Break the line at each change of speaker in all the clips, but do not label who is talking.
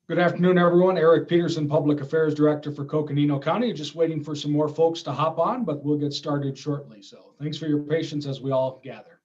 Good afternoon, everyone. Eric Peterson, Public Affairs Director for Coconino County. Just waiting for some more folks to hop on, but we'll get started shortly. So thanks for your patience as we all gather.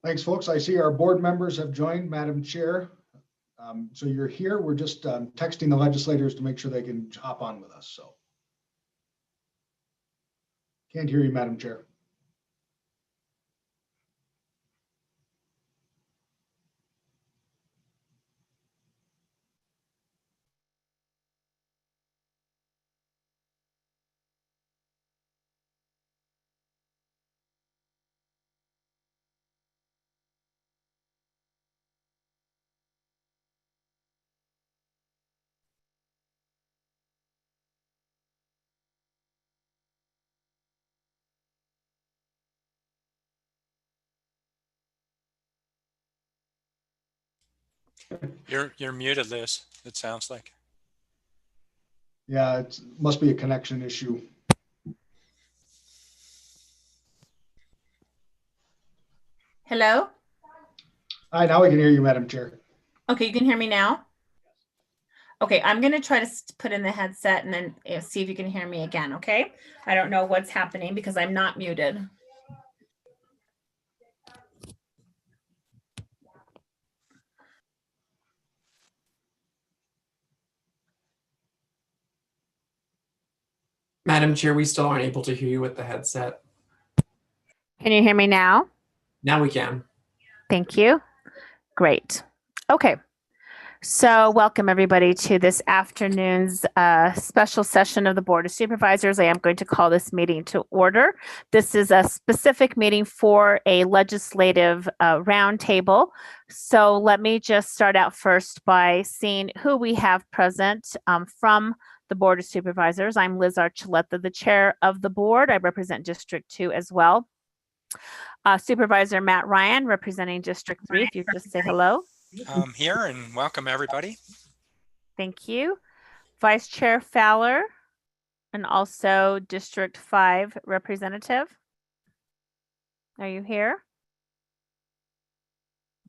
Thanks, folks. I see our board members have joined, Madam Chair. So you're here. We're just texting the legislators to make sure they can hop on with us. So can't hear you, Madam Chair.
You're muted, Liz, it sounds like.
Yeah, it must be a connection issue.
Hello?
Hi, now we can hear you, Madam Chair.
Okay, you can hear me now? Okay, I'm gonna try to put in the headset and then see if you can hear me again, okay? I don't know what's happening because I'm not muted.
Madam Chair, we still aren't able to hear you with the headset.
Can you hear me now?
Now we can.
Thank you. Great. Okay. So welcome everybody to this afternoon's special session of the Board of Supervisors. I am going to call this meeting to order. This is a specific meeting for a legislative roundtable. So let me just start out first by seeing who we have present from the Board of Supervisors. I'm Liz Archuleta, the chair of the board. I represent District 2 as well. Supervisor Matt Ryan, representing District 3, if you just say hello.
Here and welcome everybody.
Thank you. Vice Chair Fowler and also District 5 representative. Are you here?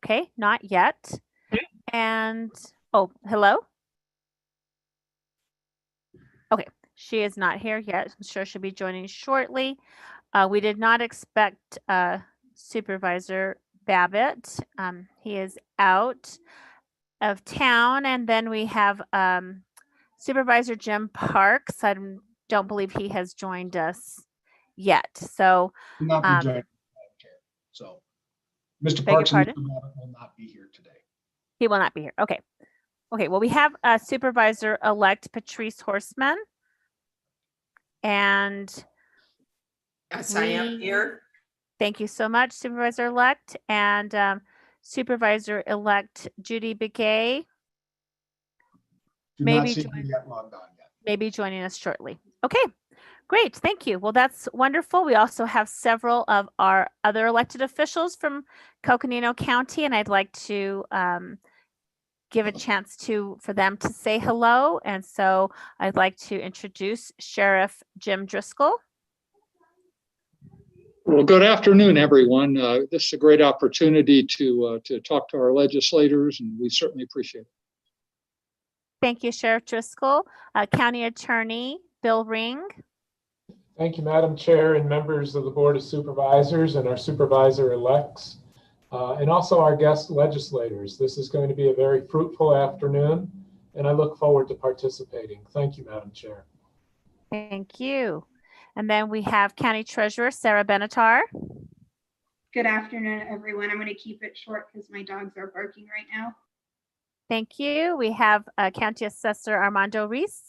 Okay, not yet. And, oh, hello? Okay, she is not here yet. I'm sure she'll be joining shortly. We did not expect Supervisor Babbitt. He is out of town. And then we have Supervisor Jim Parks. I don't believe he has joined us yet. So,
Not be joining, Madam Chair. So, Mr. Parks and Mr. Babbitt will not be here today.
He will not be here. Okay. Okay. Well, we have Supervisor-elect Patrice Horseman. And
yes, I am here.
Thank you so much, Supervisor-elect. And Supervisor-elect Judy Begay maybe joining us shortly. Okay, great. Thank you. Well, that's wonderful. We also have several of our other elected officials from Coconino County, and I'd like to give a chance for them to say hello. And so I'd like to introduce Sheriff Jim Driscoll.
Well, good afternoon, everyone. This is a great opportunity to talk to our legislators, and we certainly appreciate it.
Thank you, Sheriff Driscoll. County Attorney Bill Ring.
Thank you, Madam Chair and members of the Board of Supervisors and our supervisor-elects, and also our guest legislators. This is going to be a very fruitful afternoon, and I look forward to participating. Thank you, Madam Chair.
Thank you. And then we have County Treasurer Sarah Benatar.
Good afternoon, everyone. I'm going to keep it short because my dogs are barking right now.
Thank you. We have County Assessor Armando Reese.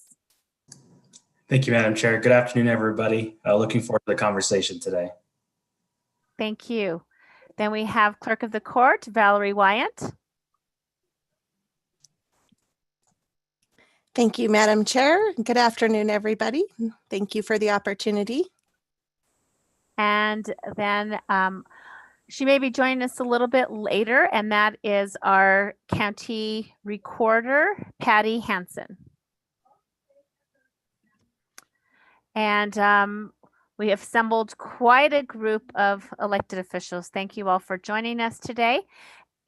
Thank you, Madam Chair. Good afternoon, everybody. Looking forward to the conversation today.
Thank you. Then we have Clerk of the Court, Valerie Wyatt.
Thank you, Madam Chair. Good afternoon, everybody. Thank you for the opportunity.
And then she may be joining us a little bit later, and that is our County Recorder, Patty Hansen. And we have assembled quite a group of elected officials. Thank you all for joining us today.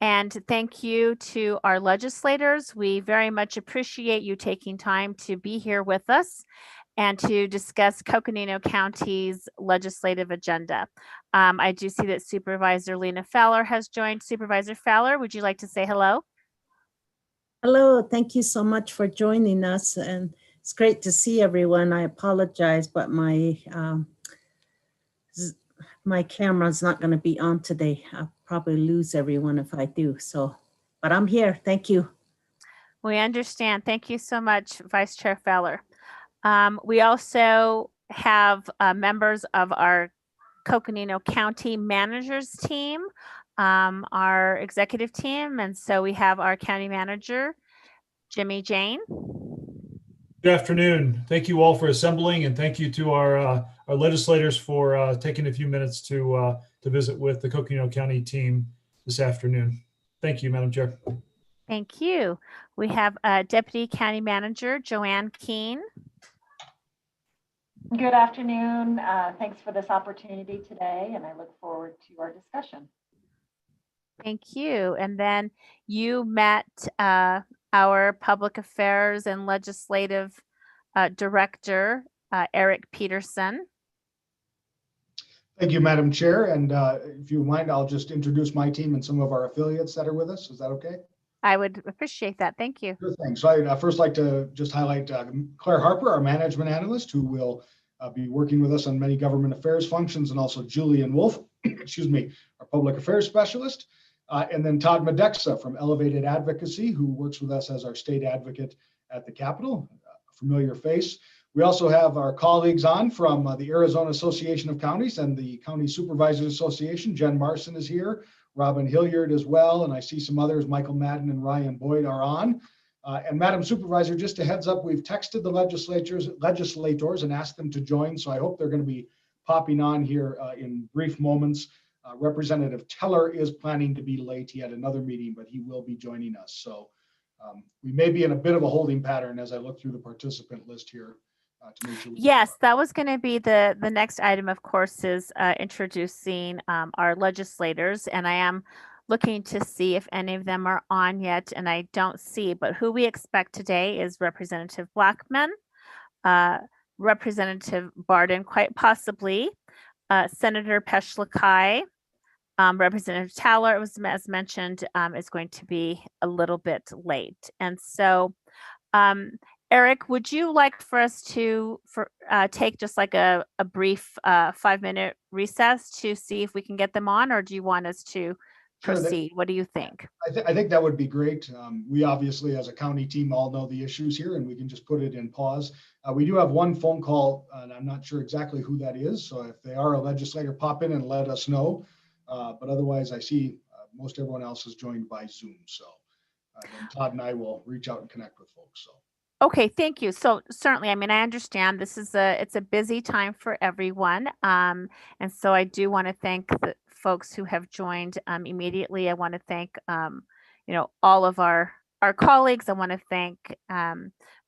And thank you to our legislators. We very much appreciate you taking time to be here with us and to discuss Coconino County's legislative agenda. I do see that Supervisor Lena Fowler has joined. Supervisor Fowler, would you like to say hello?
Hello, thank you so much for joining us. And it's great to see everyone. I apologize, but my camera's not going to be on today. I'll probably lose everyone if I do. So, but I'm here. Thank you.
We understand. Thank you so much, Vice Chair Fowler. We also have members of our Coconino County Managers team, our executive team. And so we have our County Manager, Jimmy Jane.
Good afternoon. Thank you all for assembling, and thank you to our legislators for taking a few minutes to visit with the Coconino County team this afternoon. Thank you, Madam Chair.
Thank you. We have Deputy County Manager Joanne Keene.
Good afternoon. Thanks for this opportunity today, and I look forward to our discussion.
Thank you. And then you met our Public Affairs and Legislative Director, Eric Peterson.
Thank you, Madam Chair. And if you mind, I'll just introduce my team and some of our affiliates that are with us. Is that okay?
I would appreciate that. Thank you.
Sure thing. So I'd first like to just highlight Claire Harper, our management analyst, who will be working with us on many government affairs functions, and also Julian Wolf, excuse me, our public affairs specialist. And then Todd Medexa from Elevated Advocacy, who works with us as our state advocate at the Capitol, a familiar face. We also have our colleagues on from the Arizona Association of Counties and the County Supervisors Association. Jen Marson is here, Robin Hilliard as well, and I see some others, Michael Madden and Ryan Boyd are on. And Madam Supervisor, just a heads up, we've texted the legislators and asked them to join, so I hope they're going to be popping on here in brief moments. Representative Teller is planning to be late. He had another meeting, but he will be joining us. So we may be in a bit of a holding pattern as I look through the participant list here. To make sure
Yes, that was going to be the next item, of course, is introducing our legislators. And I am looking to see if any of them are on yet, and I don't see. But who we expect today is Representative Blackman, Representative Barden, quite possibly, Senator Peshlikai, Representative Taller, it was as mentioned, is going to be a little bit late. And so, Eric, would you like for us to take just like a brief 5-minute recess to see if we can get them on, or do you want us to proceed? What do you think?
I think that would be great. We obviously, as a county team, all know the issues here, and we can just put it in pause. We do have one phone call, and I'm not sure exactly who that is. So if they are a legislator, pop in and let us know. But otherwise, I see most everyone else is joined by Zoom. So then Todd and I will reach out and connect with folks. So.
Okay, thank you. So certainly, I mean, I understand this is it's a busy time for everyone. And so I do want to thank the folks who have joined immediately. I want to thank, all of our colleagues. I want to thank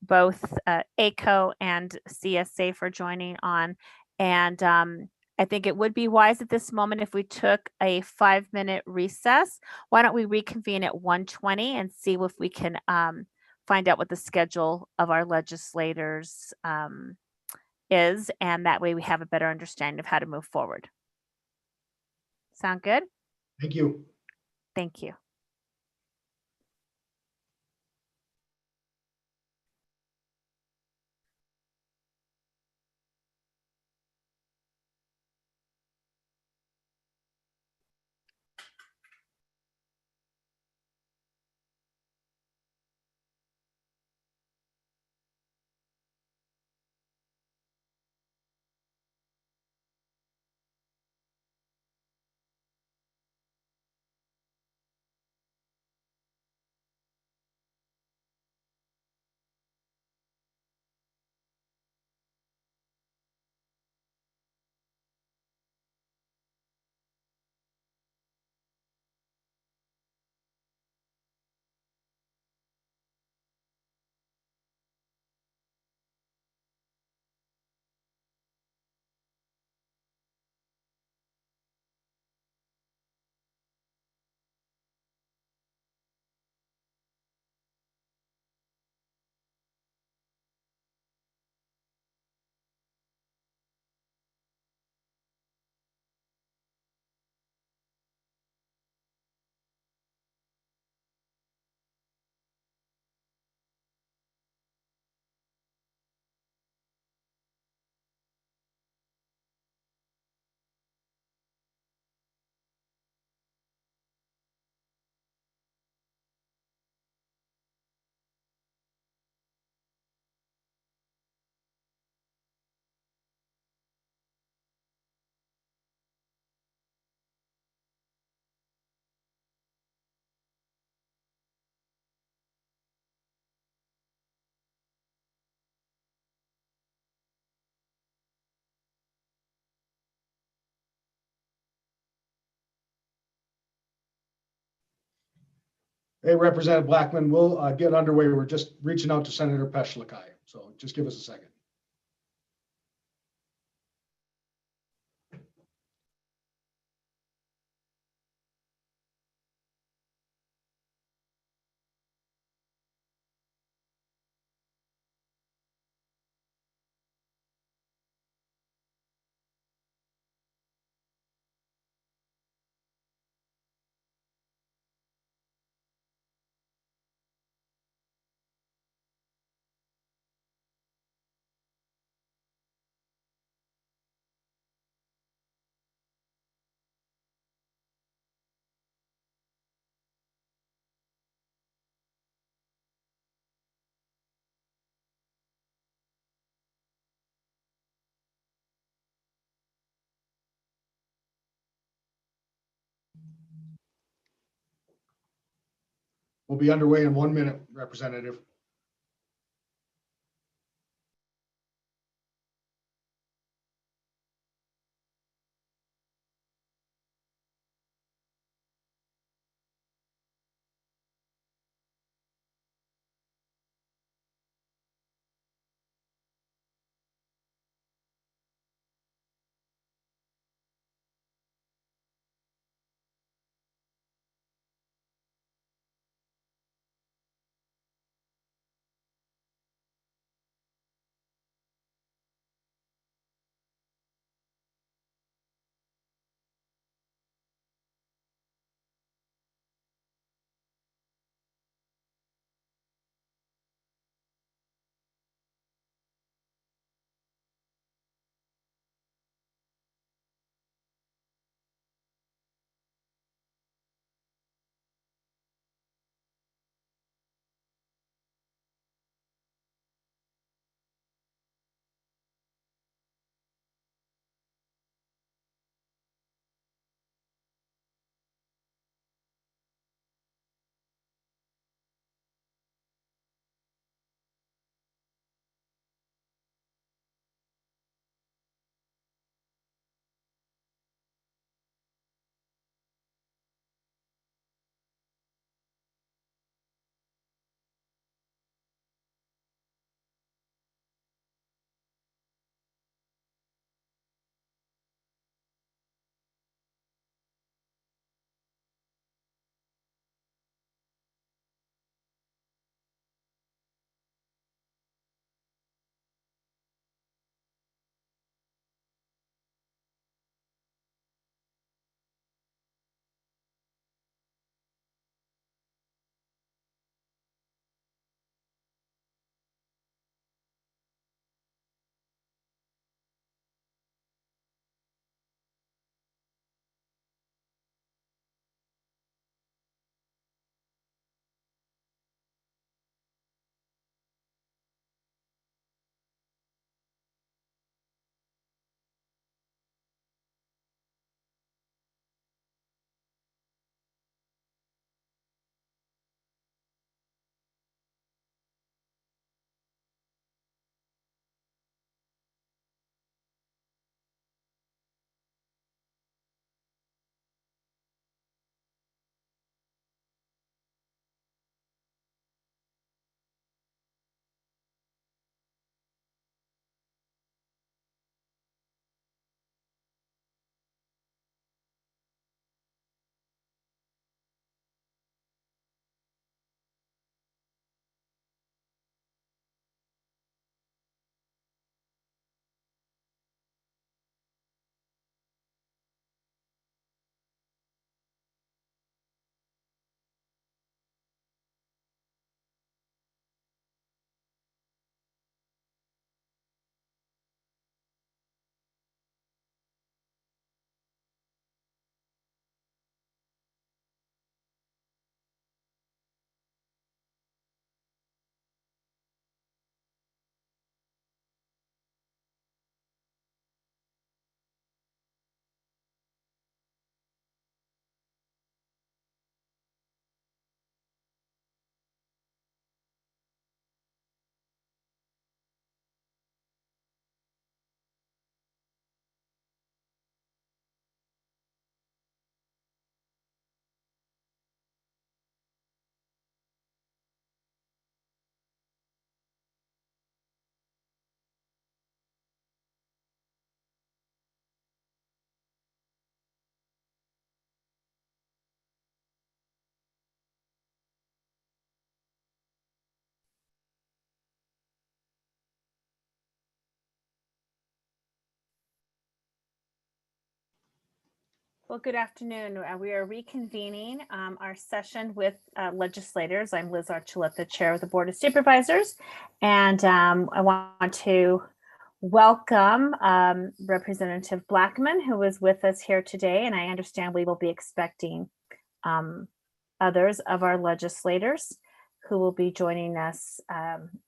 both ACO and CSA for joining on. And I think it would be wise at this moment if we took a 5-minute recess. Why don't we reconvene at 1:20 and see if we can find out what the schedule of our legislators is, and that way we have a better understanding of how to move forward. Sound good?
Thank you.
Thank you.
Hey, Representative Blackman, we'll get underway. We're just reaching out to Senator Peshlikai, so just give us a second. We'll be underway in 1 minute, Representative.
Well, good afternoon. We are reconvening our session with legislators. I'm Liz Archuleta, Chair of the Board of Supervisors, and I want to welcome Representative Blackman, who is with us here today, and I understand we will be expecting others of our legislators who will be joining us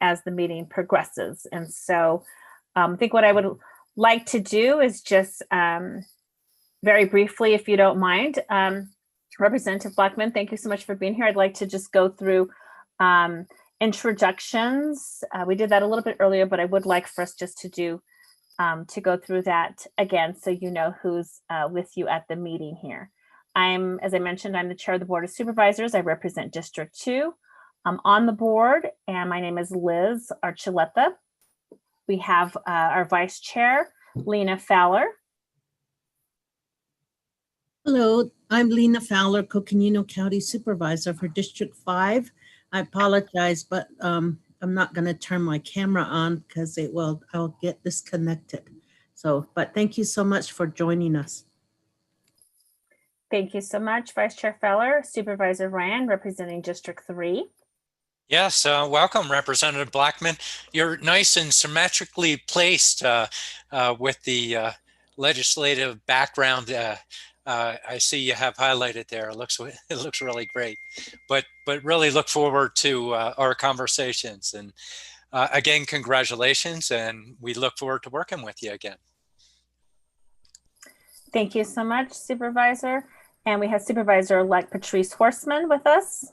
as the meeting progresses. And so I think what I would like to do is just very briefly, if you don't mind, Representative Blackman, thank you so much for being here. I'd like to just go through introductions. We did that a little bit earlier, but I would like for us just to go through that again, so you know who's with you at the meeting here. As I mentioned, I'm the Chair of the Board of Supervisors. I represent District 2. I'm on the board, and my name is Liz Archuleta. We have our Vice Chair, Lena Fowler.
Hello, I'm Lena Fowler, Coconino County Supervisor for District 5. I apologize, but I'm not going to turn my camera on because I'll get disconnected. But thank you so much for joining us.
Thank you so much, Vice Chair Fowler. Supervisor Ryan, representing District 3.
Yes, welcome, Representative Blackman. You're nice and symmetrically placed with the legislative background. I see you have highlighted there. It looks really great. But really look forward to our conversations. And again, congratulations, and we look forward to working with you again.
Thank you so much, Supervisor. And we have Supervisor-elect Patrice Horseman with us.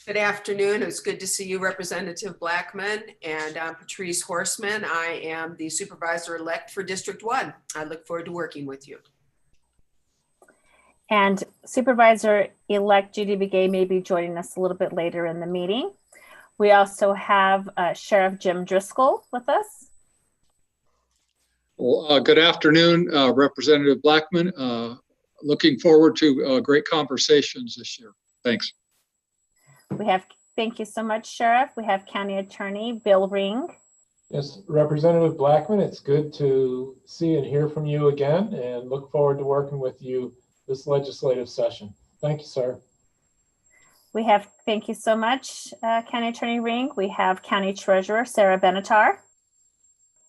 Good afternoon. It's good to see you, Representative Blackman. And I'm Patrice Horseman. I am the Supervisor-elect for District 1. I look forward to working with you.
And Supervisor-elect Judy Begay may be joining us a little bit later in the meeting. We also have Sheriff Jim Driscoll with us.
Well, good afternoon, Representative Blackman. Looking forward to great conversations this year. Thanks.
Thank you so much, Sheriff. We have County Attorney Bill Ring.
Yes, Representative Blackman, it's good to see and hear from you again, and look forward to working with you this legislative session. Thank you, sir.
Thank you so much, County Attorney Ring. We have County Treasurer Sarah Benatar.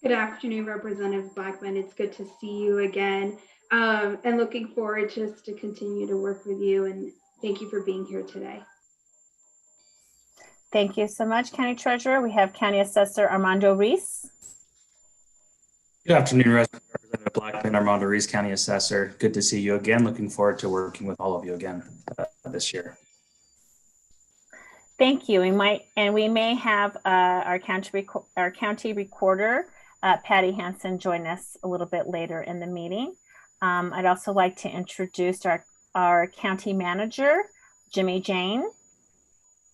Good afternoon, Representative Blackman. It's good to see you again, and looking forward just to continue to work with you, and thank you for being here today.
Thank you so much, County Treasurer. We have County Assessor Armando Reese.
Good afternoon, Representative Blackman, Armando Reese, County Assessor. Good to see you again. Looking forward to working with all of you again this year.
Thank you. We may have our county recorder, Patty Hansen, join us a little bit later in the meeting. I'd also like to introduce our county manager, Jimmy Jane.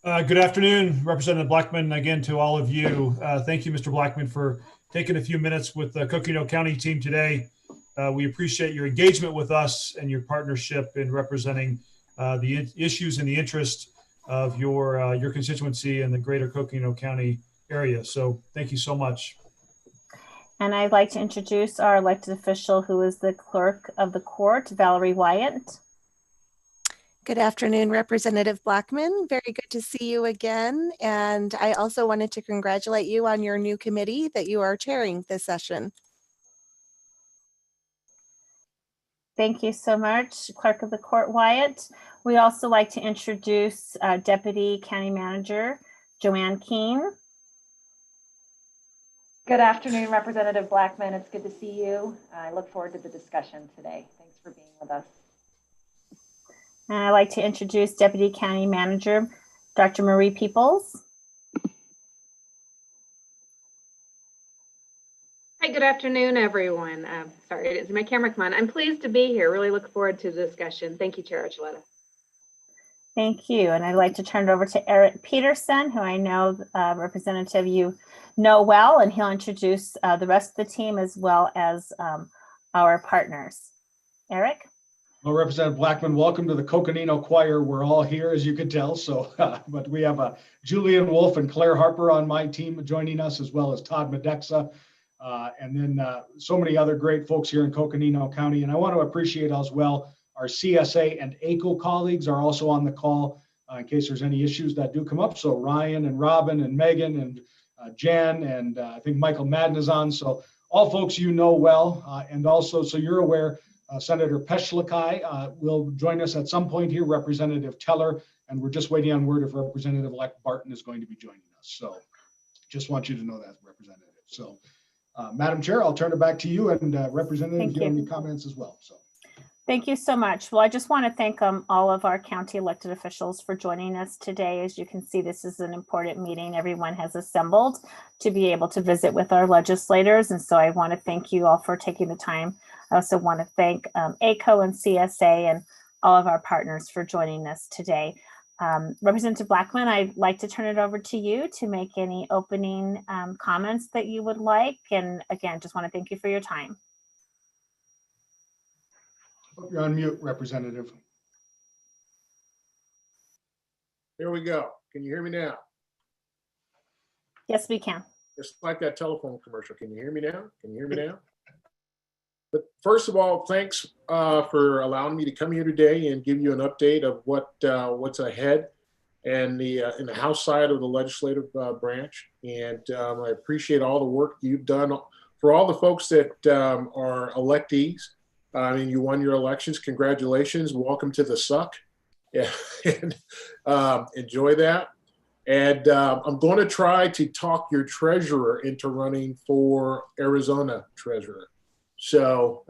Good afternoon, Representative Blackman. Again, to all of you, thank you, Mr. Blackman, for taking a few minutes with the Coconino County team today. We appreciate your engagement with us and your partnership in representing the issues and the interest of your constituency and the greater Coconino County area. So thank you so much.
And I'd like to introduce our elected official, who is the clerk of the court, Valerie Wyatt.
Good afternoon, Representative Blackman. Very good to see you again. And I also wanted to congratulate you on your new committee that you are chairing this session.
Thank you so much, Clerk of the Court Wyatt. We also like to introduce Deputy County Manager Joanne Keene.
Good afternoon, Representative Blackman. It's good to see you. I look forward to the discussion today. Thanks for being with us.
And I'd like to introduce Deputy County Manager Dr. Marie Peoples.
Hi, good afternoon, everyone. Sorry, is my camera come on? I'm pleased to be here. Really look forward to the discussion. Thank you, Chair Archuleta.
Thank you. And I'd like to turn it over to Eric Peterson, who I know, Representative, you know well, and he'll introduce the rest of the team as well as our partners. Eric?
Well, Representative Blackman, welcome to the Coconino Choir. We're all here, as you can tell. So, but we have Julian Wolf and Claire Harper on my team joining us, as well as Todd Medexa, and then so many other great folks here in Coconino County. And I want to appreciate as well our CSA and ACO colleagues are also on the call in case there's any issues that do come up. So Ryan and Robin and Megan and Jen and I think Michael Madden is on. So all folks you know well, and also so you're aware, Senator Peschlakai will join us at some point here, Representative Teller, and we're just waiting on word if Representative-elect Barton is going to be joining us. So just want you to know that, Representative. So Madam Chair, I'll turn it back to you, and Representative, do you have any comments as well? So.
Thank you so much. Well, I just want to thank all of our county elected officials for joining us today. As you can see, this is an important meeting. Everyone has assembled to be able to visit with our legislators. And so I want to thank you all for taking the time. I also want to thank ACO and CSA and all of our partners for joining us today. Representative Blackman, I'd like to turn it over to you to make any opening comments that you would like. And again, just want to thank you for your time.
You're on mute, Representative.
There we go. Can you hear me now?
Yes, we can.
It's like that telephone commercial. Can you hear me now? Can you hear me now? But first of all, thanks for allowing me to come here today and give you an update of what's ahead and in the House side of the legislative branch. And I appreciate all the work you've done for all the folks that are electees. I mean, you won your elections. Congratulations. Welcome to the suck. Yeah. And enjoy that. And I'm going to try to talk your treasurer into running for Arizona treasurer. So,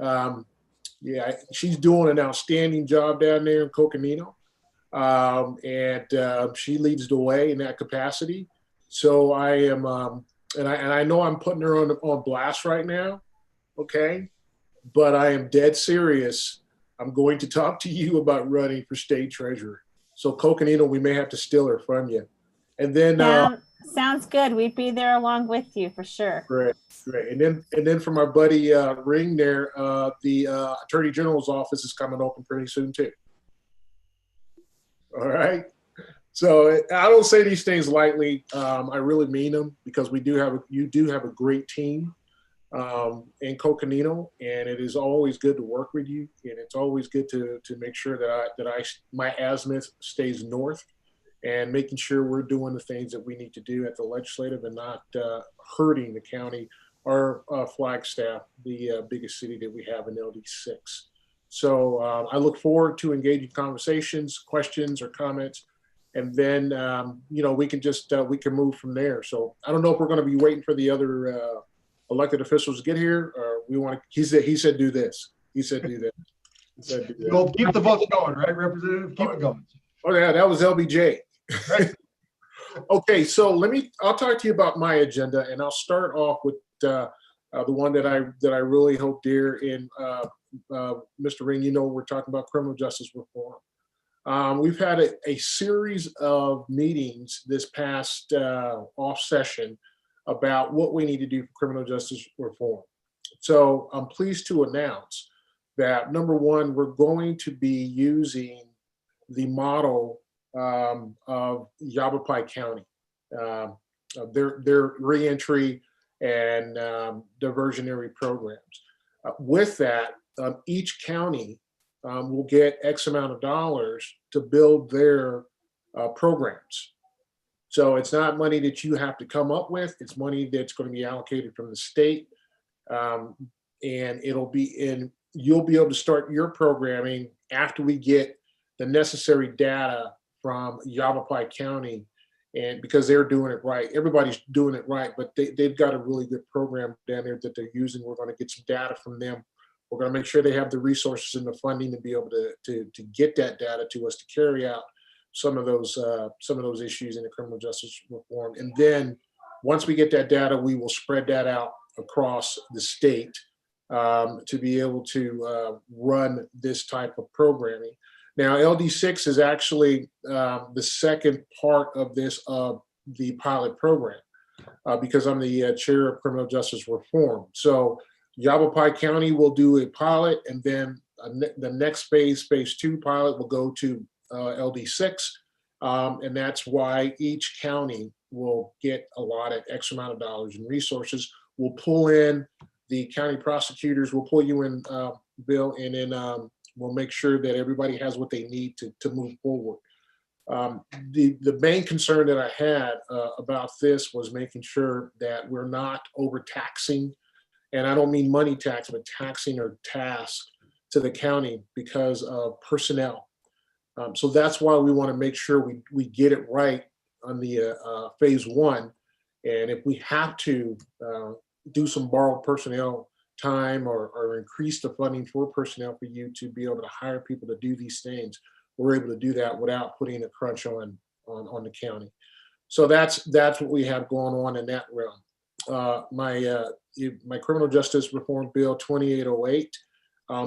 yeah, she's doing an outstanding job down there in Coconino. And she leads the way in that capacity. So I am, and I know I'm putting her on blast right now. Okay. But I am dead serious. I'm going to talk to you about running for state treasurer. So Coconino, we may have to steal her from you. And then
sounds good. We'd be there along with you for sure.
Great. And then from our buddy Ring there, the Attorney General's office is coming open pretty soon too. All right. So I don't say these things lightly. I really mean them because you do have a great team. In Coconino, and it is always good to work with you, and it's always good to make sure that my azimuth stays north, and making sure we're doing the things that we need to do at the legislative and not hurting the county or Flagstaff, the biggest city that we have in LD6. So I look forward to engaging conversations, questions, or comments, and then we can move from there. So I don't know if we're going to be waiting for the other elected officials to get here, or we want to. He said do this. He said do that. He said do that.
Well, keep the votes going, right, Representative? Keep it going.
Oh yeah, that was LBJ. Right. Okay, so I'll talk to you about my agenda, and I'll start off with the one that I really hold dear. In Mr. Ring, we're talking about criminal justice reform. We've had a series of meetings this past off session about what we need to do for criminal justice reform. So I'm pleased to announce that, number one, we're going to be using the model of Yavapai County, their reentry and diversionary programs. With that, each county will get X amount of dollars to build their programs. So it's not money that you have to come up with. It's money that's going to be allocated from the state, and you'll be able to start your programming after we get the necessary data from Yavapai County, and because they're doing it right. Everybody's doing it right, but they've got a really good program down there that they're using. We're going to get some data from them. We're going to make sure they have the resources and the funding to be able to get that data to us to carry out some of those issues in the criminal justice reform. And then once we get that data, we will spread that out across the state to be able to run this type of programming. Now, LD6 is actually the second part of this, the pilot program, because I'm the chair of criminal justice reform. So Yavapai County will do a pilot, and then the next phase 2 pilot will go to LD6, and that's why each county will get allotted X amount of dollars in resources. We'll pull in the county prosecutors, we'll pull you in, Bill, and then we'll make sure that everybody has what they need to move forward. The main concern that I had about this was making sure that we're not overtaxing, and I don't mean money tax, but taxing or task to the county because of personnel. So that's why we want to make sure we get it right on the phase one. And if we have to do some borrowed personnel time or increase the funding for personnel for you to be able to hire people to do these things, we're able to do that without putting a crunch on the county. So that's what we have going on in that realm. My criminal justice reform bill 2808,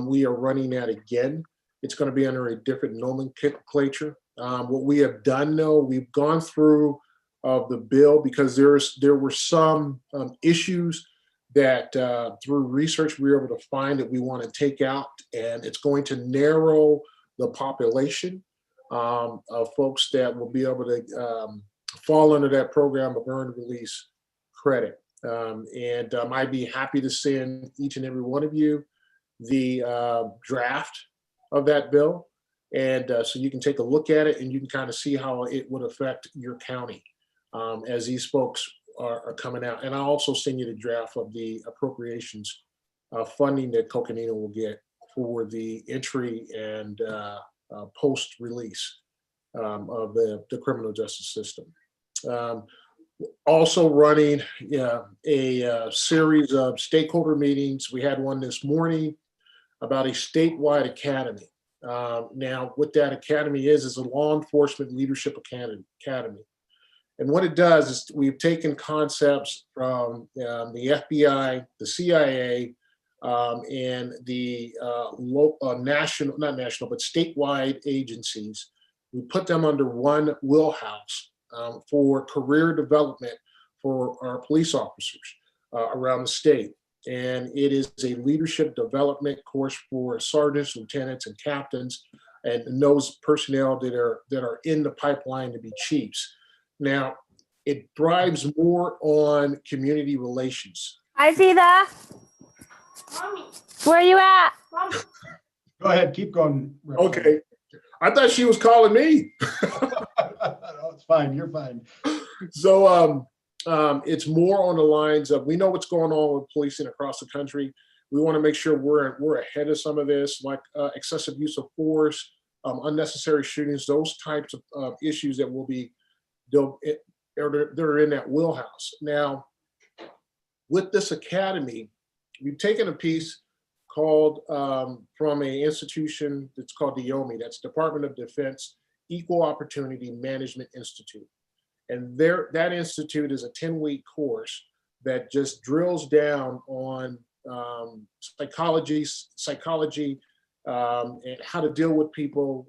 we are running that again. It's going to be under a different nomenclature. What we have done, though, we've gone through the bill because there were some issues that through research we were able to find that we want to take out, and it's going to narrow the population of folks that will be able to fall under that program of earned release credit. I'd be happy to send each and every one of you the draft of that bill. And so you can take a look at it and you can kind of see how it would affect your county as these folks are coming out. And I'll also send you the draft of the appropriations funding that Coconino will get for the entry and post-release of the criminal justice system. Also running a series of stakeholder meetings. We had one this morning about a statewide academy. Now, what that academy is a law enforcement leadership academy. And what it does is we've taken concepts from the FBI, the CIA, and the national, not national, but statewide agencies. We put them under one wheelhouse for career development for our police officers around the state. And it is a leadership development course for sergeants, lieutenants, and captains, and those personnel that are in the pipeline to be chiefs. Now, it drives more on community relations.
Hi, Zita.
Mommy.
Where are you at?
Mommy.
Go ahead, keep going.
Okay. I thought she was calling me.
No, it's fine, you're fine.
So it's more on the lines of, we know what's going on with policing across the country. We want to make sure we're ahead of some of this, like excessive use of force, unnecessary shootings, those types of issues that will be, they're in that wheelhouse. Now, with this academy, we've taken a piece called from an institution that's called DEOMI, that's Department of Defense Equal Opportunity Management Institute. And that institute is a 10-week course that just drills down on psychology, and how to deal with people,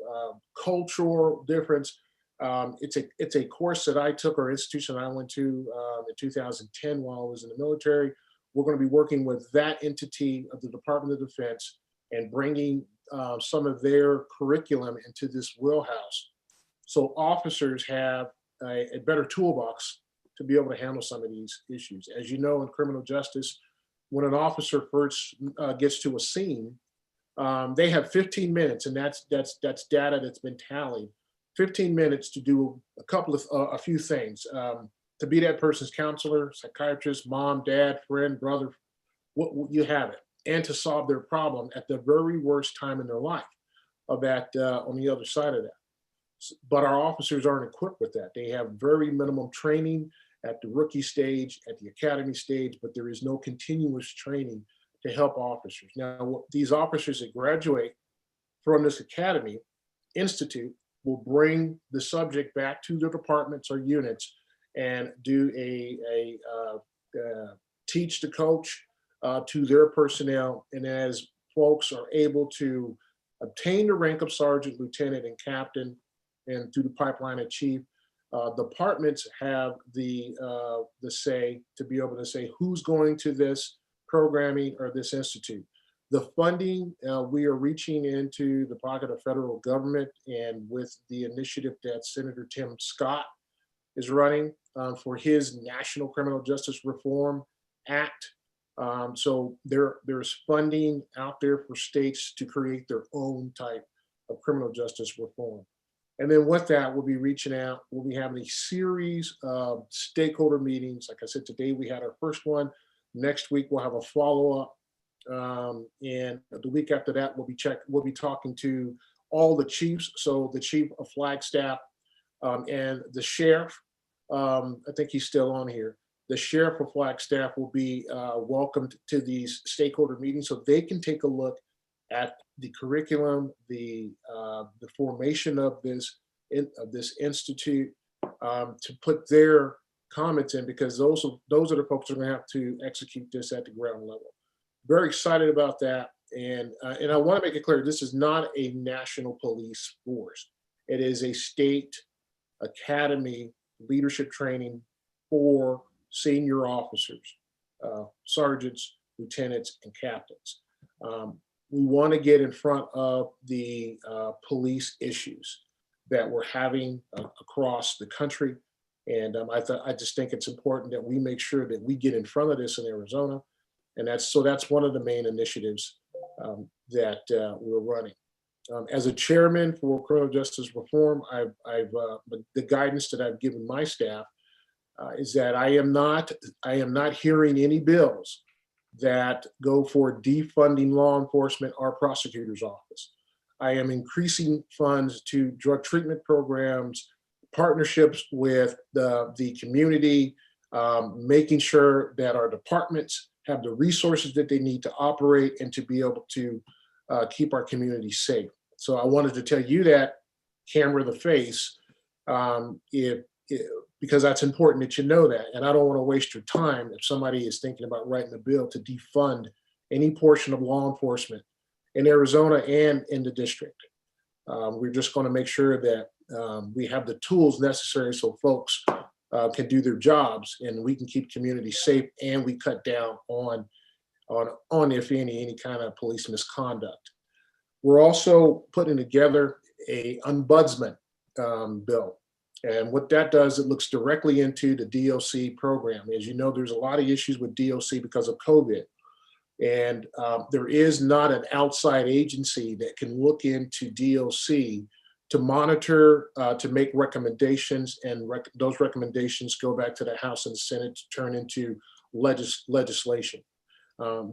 cultural difference. It's a course that I took, or institution I went to in 2010 while I was in the military. We're going to be working with that entity of the Department of Defense and bringing some of their curriculum into this wheelhouse, so officers have a better toolbox to be able to handle some of these issues. As you know, in criminal justice, when an officer first gets to a scene, they have 15 minutes, and that's data that's been tallied. 15 minutes to do a few things, to be that person's counselor, psychiatrist, mom, dad, friend, brother, what you have it, and to solve their problem at the very worst time in their life of that on the other side of that. But our officers aren't equipped with that. They have very minimum training at the rookie stage, at the academy stage, but there is no continuous training to help officers. Now, these officers that graduate from this academy institute will bring the subject back to their departments or units and do a teach the coach to their personnel. And as folks are able to obtain the rank of sergeant, lieutenant, and captain, and through the pipeline of chief, departments have the say to be able to say who's going to this programming or this institute. The funding, we are reaching into the pocket of federal government, and with the initiative that Senator Tim Scott is running for his national criminal justice reform, Act. So there's funding out there for states to create their own type of criminal justice reform. And then with that, we'll be reaching out. We'll be having a series of stakeholder meetings. Like I said, today we had our first one. Next week we'll have a follow-up. And the week after that, we'll be talking to all the chiefs. So the chief of Flagstaff and the sheriff, I think he's still on here. The sheriff of Flagstaff will be welcomed to these stakeholder meetings so they can take a look at the curriculum, the formation of this institute, to put their comments in, because those are the folks who are going to have to execute this at the ground level. Very excited about that, and I want to make it clear, this is not a national police force. It is a state academy leadership training for senior officers, sergeants, lieutenants, and captains. We want to get in front of the police issues that we're having across the country. And I just think it's important that we make sure that we get in front of this in Arizona. And that's one of the main initiatives that we're running. As a chairman for criminal justice reform, the guidance that I've given my staff is that I am not hearing any bills that go for defunding law enforcement or prosecutor's office. I am increasing funds to drug treatment programs, partnerships with the community, making sure that our departments have the resources that they need to operate and to be able to keep our community safe. So I wanted to tell you that, camera the face, because that's important that you know that. And I don't want to waste your time if somebody is thinking about writing a bill to defund any portion of law enforcement in Arizona and in the district. We're just going to make sure that we have the tools necessary so folks can do their jobs and we can keep communities safe, and we cut down on if any kind of police misconduct. We're also putting together a ombudsman bill. And what that does, it looks directly into the DOC program. As you know, there's a lot of issues with DOC because of COVID. And there is not an outside agency that can look into DOC to monitor, to make recommendations, and those recommendations go back to the House and the Senate to turn into legislation.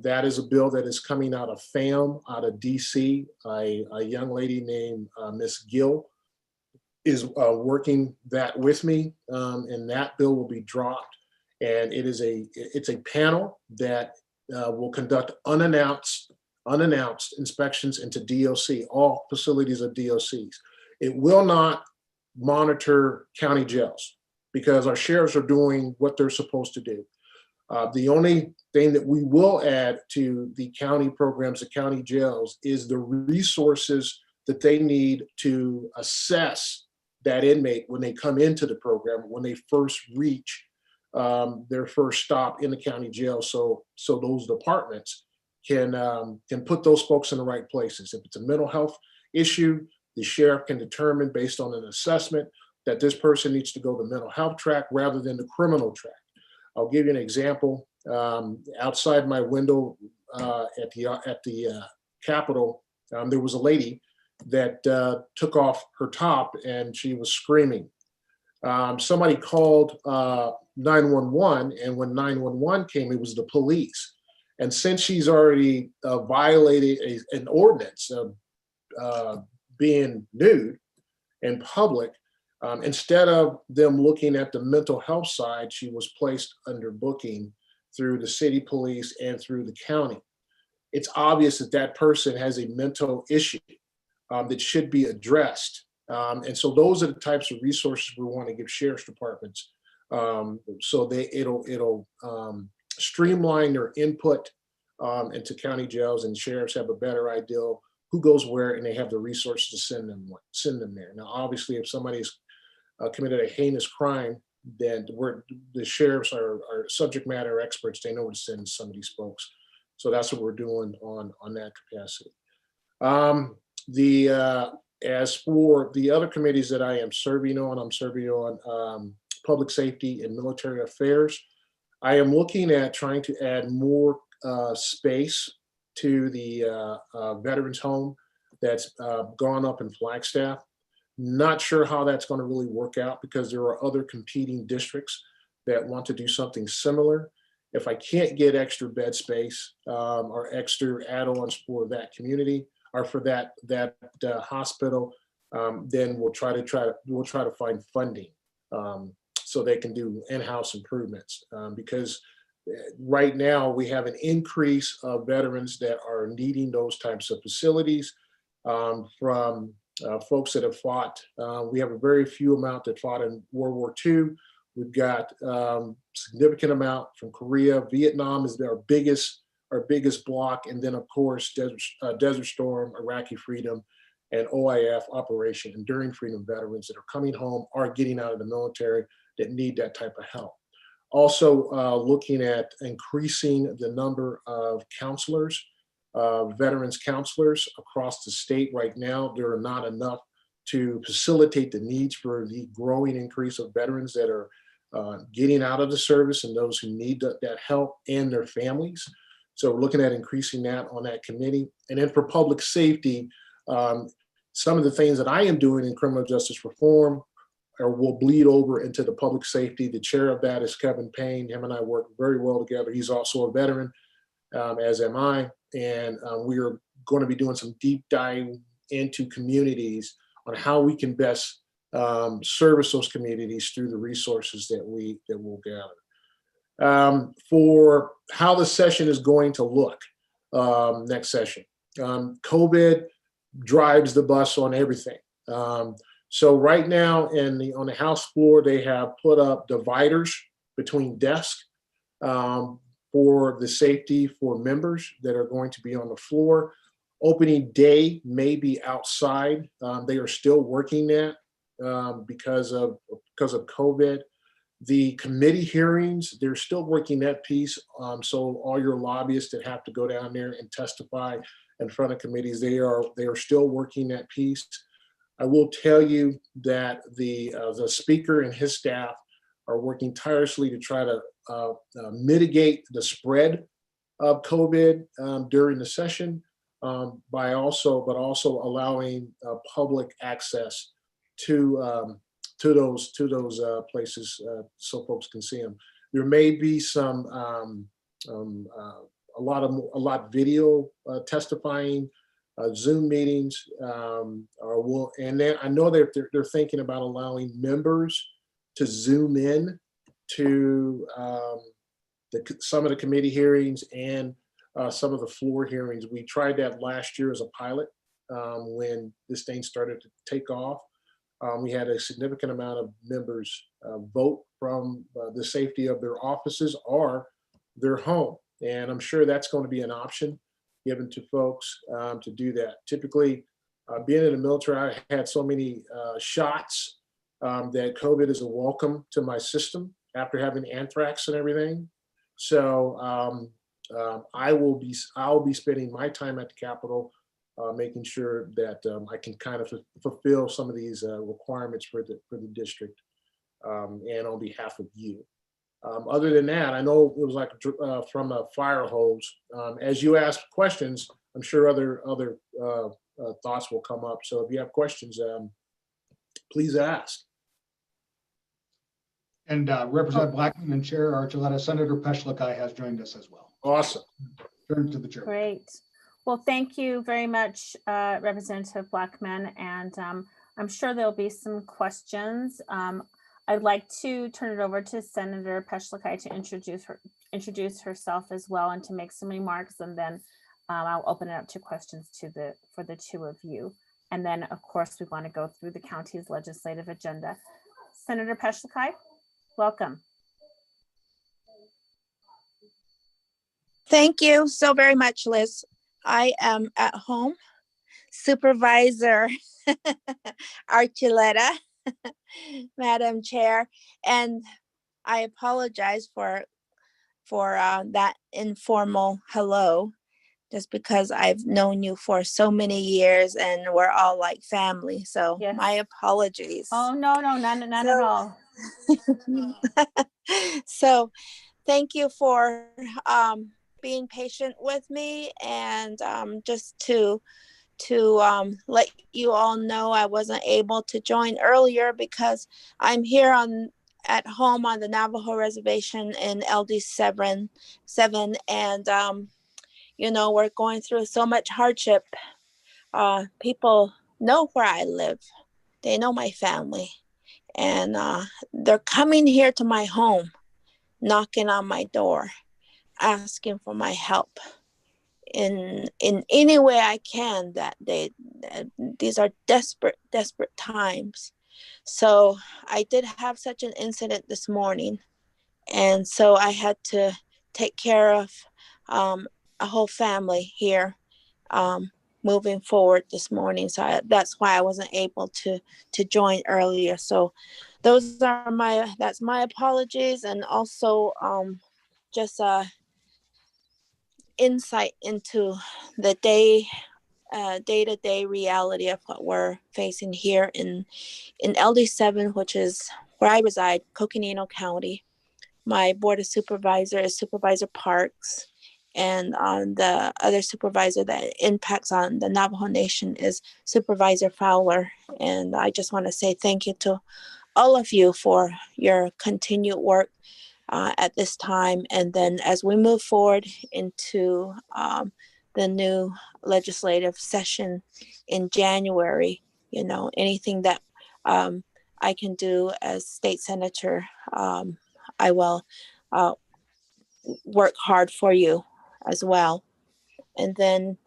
That is a bill that is coming out of FAM, out of DC. A young lady named Miss Gill is working that with me, and that bill will be dropped. And it's a panel that will conduct unannounced inspections into DOC, all facilities of DOCs. It will not monitor county jails because our sheriffs are doing what they're supposed to do. The only thing that we will add to the county programs, the county jails, is the resources that they need to assess that inmate when they come into the program, when they first reach their first stop in the county jail. So those departments can put those folks in the right places. If it's a mental health issue, the sheriff can determine based on an assessment that this person needs to go the mental health track rather than the criminal track. I'll give you an example. Outside my window at the Capitol, there was a lady that took off her top and she was screaming. Somebody called 911, and when 911 came, it was the police. And since she's already violated an ordinance of being nude in public, instead of them looking at the mental health side, she was placed under booking through the city police and through the county. It's obvious that that person has a mental issue that should be addressed. And so those are the types of resources we want to give sheriff's departments, so it'll streamline their input into county jails, and sheriffs have a better idea who goes where, and they have the resources to send them there. Now, obviously, if somebody's committed a heinous crime, then the sheriffs are subject matter experts. They know where to send some of these folks. So that's what we're doing on that capacity. As for the other committees that I am serving on, I'm serving on public safety and military affairs. I am looking at trying to add more space to the veterans home that's gone up in Flagstaff. Not sure how that's going to really work out because there are other competing districts that want to do something similar. If I can't get extra bed space or extra add-ons for that community or for that hospital, then we'll try to find funding so they can do in-house improvements because right now we have an increase of veterans that are needing those types of facilities from folks that have fought. We have a very few amount that fought in World War II. We've got significant amount from Korea. Vietnam is our biggest block. And then of course, Desert Storm, Iraqi Freedom, and OIF, Operation Enduring Freedom veterans that are coming home or getting out of the military that need that type of help. Also looking at increasing the number of counselors, veterans counselors across the state. Right now, there are not enough to facilitate the needs for the growing increase of veterans that are getting out of the service and those who need that help and their families. So we're looking at increasing that on that committee. And then for public safety, some of the things that I am doing in criminal justice reform will bleed over into the public safety. The chair of that is Kevin Payne. Him and I work very well together. He's also a veteran, as am I. And we are going to be doing some deep dive into communities on how we can best service those communities through the resources that we'll gather. For how the session is going to look next session. COVID drives the bus on everything. So right now on the House floor, they have put up dividers between desks for the safety for members that are going to be on the floor. Opening day may be outside. They are still working that because of COVID. The committee hearings, they're still working that piece. So all your lobbyists that have to go down there and testify in front of committees, they are still working that piece. I will tell you that the speaker and his staff are working tirelessly to try to mitigate the spread of COVID during the session, but also allowing public access to those places so folks can see them. There may be some a lot video testifying, Zoom meetings, and then I know that they're thinking about allowing members to Zoom in to some of the committee hearings and some of the floor hearings. We tried that last year as a pilot when this thing started to take off. We had a significant amount of members vote from the safety of their offices or their home. And I'm sure that's going to be an option given to folks to do that. Typically, being in the military, I had so many shots that COVID is a welcome to my system after having anthrax and everything. So I'll be spending my time at the Capitol making sure that I can kind of fulfill some of these requirements for the district and on behalf of you. Other than that, I know it was like from a fire hose. As you ask questions, I'm sure other thoughts will come up. So if you have questions, please ask.
And Representative Blackman and Chair Archuleta, Senator Peshlikai has joined us as well.
Awesome.
Turn to the chair.
Great. Well, thank you very much, Representative Blackman. And I'm sure there'll be some questions. I'd like to turn it over to Senator Peshlikai to introduce herself as well and to make some remarks, and then I'll open it up to questions for the two of you. And then, of course, we want to go through the county's legislative agenda. Senator Peshlikai, welcome.
Thank you so very much, Liz. I am at home. Supervisor Archuleta, Madam Chair, and I apologize for that informal hello, just because I've known you for so many years and we're all like family. So yes. My apologies.
Oh, no, none at all.
So thank you for being patient with me, and just to let you all know I wasn't able to join earlier because I'm here at home on the Navajo reservation in LD7, and you know, we're going through so much hardship. People know where I live. They know my family, and they're coming here to my home, knocking on my door, asking for my help in any way I can. That these are desperate times. So I did have such an incident this morning, and so I had to take care of a whole family here moving forward this morning. So that's why I wasn't able to join earlier. So that's my apologies, and also just insight into the day-to-day reality of what we're facing here in LD7, which is where I reside, Coconino County. My board of supervisor is Supervisor Parks, and the other supervisor that impacts on the Navajo Nation is Supervisor Fowler. And I just want to say thank you to all of you for your continued work at this time. And then as we move forward into the new legislative session in January, you know, anything that I can do as state senator, I will work hard for you as well. And then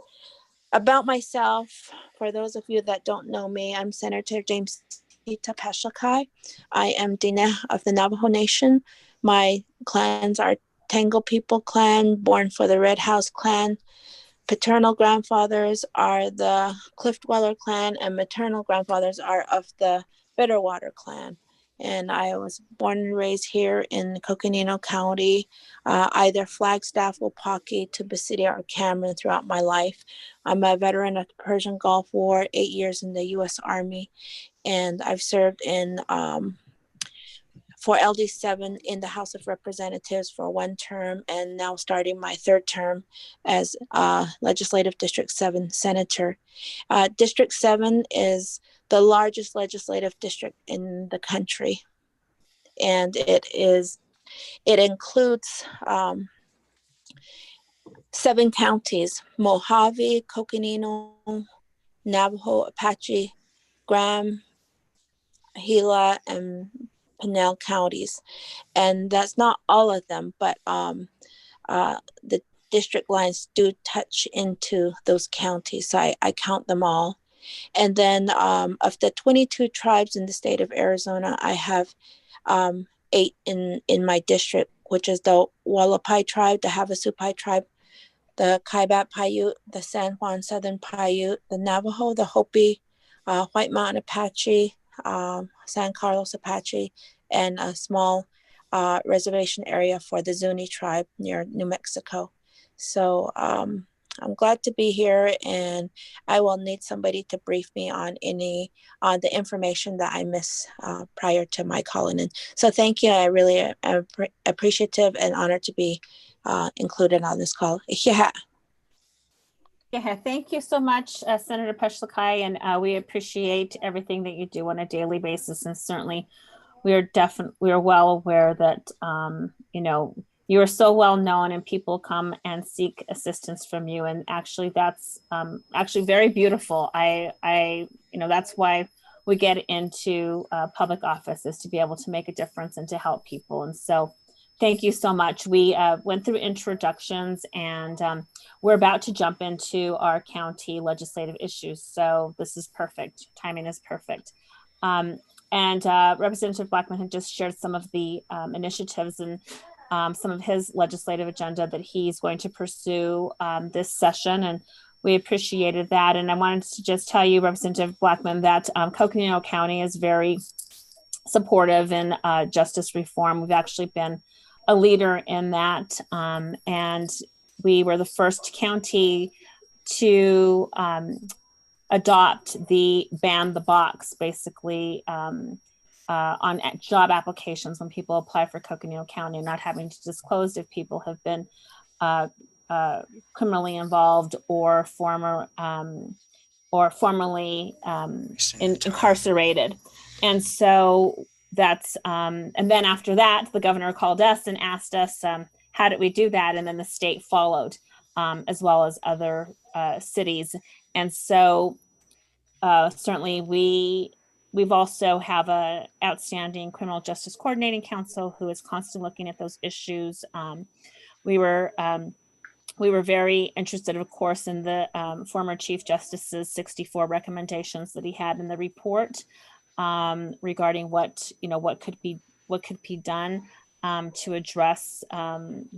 about myself, for those of you that don't know me, I'm Senator James Tapashakai. I am Dina of the Navajo Nation. My clans are Tango People Clan, Born for the Red House Clan. Paternal grandfathers are the Cliff Dweller Clan, and maternal grandfathers are of the Bitterwater Clan. And I was born and raised here in Coconino County, either Flagstaff, Wapaki, Tuba City, or Cameron throughout my life. I'm a veteran of the Persian Gulf War, 8 years in the U.S. Army, and I've served for LD7 in the House of Representatives for 1 term, and now starting my 3rd term as Legislative District 7 Senator. District 7 is the largest legislative district in the country, and it includes 7 counties: Mojave, Coconino, Navajo, Apache, Graham, Gila, and Pinal counties. And that's not all of them, but the district lines do touch into those counties. So I count them all. And then of the 22 tribes in the state of Arizona, I have 8 in my district, which is the Wallapai tribe, the Havasupai tribe, the Kaibat Paiute, the San Juan Southern Paiute, the Navajo, the Hopi, White Mountain Apache, San Carlos Apache, and a small reservation area for the Zuni tribe near New Mexico. So I'm glad to be here, and I will need somebody to brief me on the information that I miss prior to my calling in. So thank you. I really am appreciative and honored to be included on this call. Yeah.
Yeah, thank you so much, Senator Peshlakai, and we appreciate everything that you do on a daily basis. And certainly, we are well aware that you know, you are so well known, and people come and seek assistance from you. And actually, that's actually very beautiful. I you know, that's why we get into public office, is to be able to make a difference and to help people. And so, thank you so much. We went through introductions, and we're about to jump into our county legislative issues. So this is perfect. Timing is perfect. And Representative Blackman had just shared some of the initiatives and some of his legislative agenda that he's going to pursue this session. And we appreciated that. And I wanted to just tell you, Representative Blackman, that Coconino County is very supportive in justice reform. We've actually been a leader in that. And we were the first county to adopt the ban the box, basically on job applications when people apply for Coconino County, not having to disclose if people have been criminally involved or formerly incarcerated. And so that's, and then after that, the governor called us and asked us, how did we do that? And then the state followed, as well as other cities. And so certainly we've also have a outstanding criminal justice coordinating council who is constantly looking at those issues. We were very interested, of course, in the former Chief Justice's 64 recommendations that he had in the report regarding what could be done to address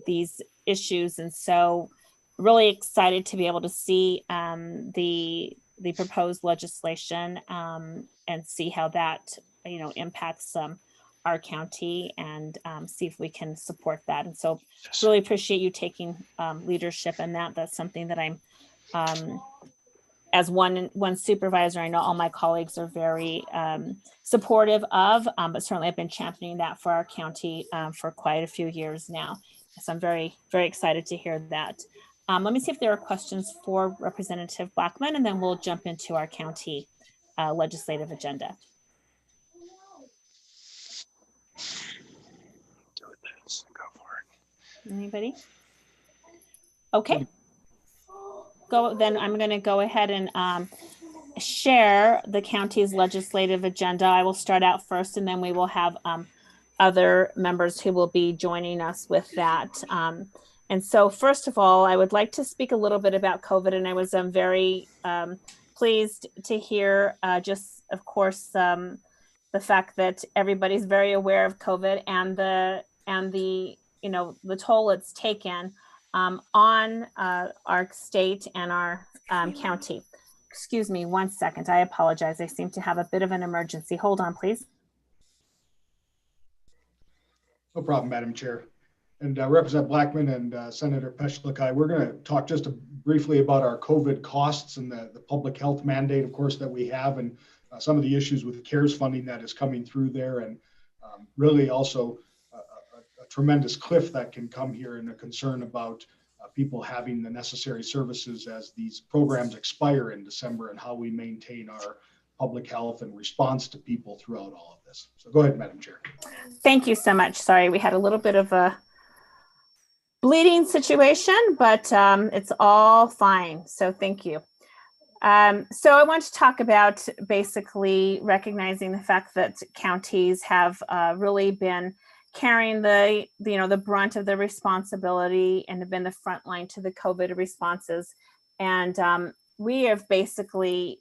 these issues. And so really excited to be able to see the proposed legislation and see how that impacts our county, and see if we can support that. And so really appreciate you taking leadership in that. That's something that I'm as one supervisor, I know all my colleagues are very supportive of, but certainly I've been championing that for our county for quite a few years now. So I'm very, very excited to hear that. Let me see if there are questions for Representative Blackman, and then we'll jump into our county legislative agenda.
Go for it.
Anybody? Okay. Then I'm going to go ahead and share the county's legislative agenda. I will start out first, and then we will have other members who will be joining us with that. And so first of all, I would like to speak a little bit about COVID, and I was very pleased to hear just, of course, the fact that everybody's very aware of COVID and the toll it's taken on our state and our county. Excuse me 1 second. I apologize. I seem to have a bit of an emergency. Hold on, please.
No problem, Madam Chair. And Representative Blackman and Senator Peschlikai, we're going to talk just briefly about our COVID costs and the public health mandate, of course, that we have, and some of the issues with the CARES funding that is coming through there, and really also a tremendous cliff that can come here, and a concern about people having the necessary services as these programs expire in December, and how we maintain our public health and response to people throughout all of this. So go ahead, Madam Chair.
Thank you so much. Sorry, we had a little bit of a bleeding situation, but it's all fine. So thank you. So I want to talk about basically recognizing the fact that counties have really been carrying the brunt of the responsibility and have been the front line to the COVID responses. And we have basically,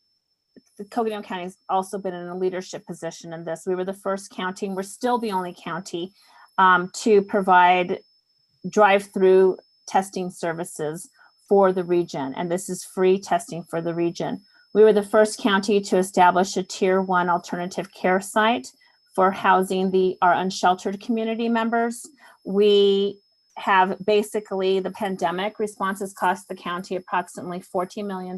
the Coconino County has also been in a leadership position in this. We were the first county, and we're still the only county to provide drive-through testing services for the region. And this is free testing for the region. We were the first county to establish a tier 1 alternative care site for housing our unsheltered community members. We have basically, the pandemic responses cost the county approximately $14 million.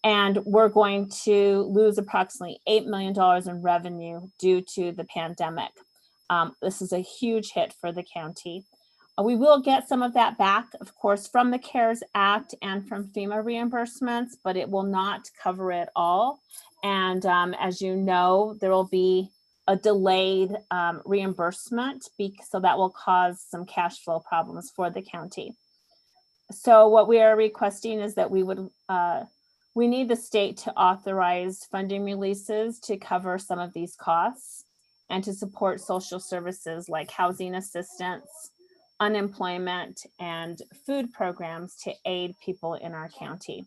And we're going to lose approximately $8 million in revenue due to the pandemic. This is a huge hit for the county. We will get some of that back, of course, from the CARES Act and from FEMA reimbursements, but it will not cover it all. And as you know, there will be a delayed reimbursement, so that will cause some cash flow problems for the county. So what we are requesting is that we need the state to authorize funding releases to cover some of these costs and to support social services like housing assistance, unemployment, and food programs to aid people in our county.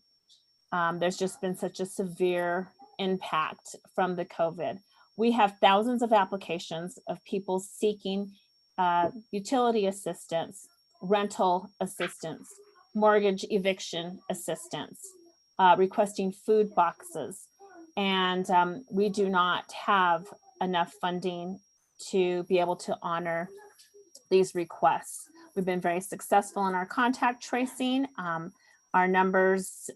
There's just been such a severe impact from the COVID. We have thousands of applications of people seeking utility assistance, rental assistance, mortgage eviction assistance, requesting food boxes. And we do not have enough funding to be able to honor these requests. We've been very successful in our contact tracing. Our numbers,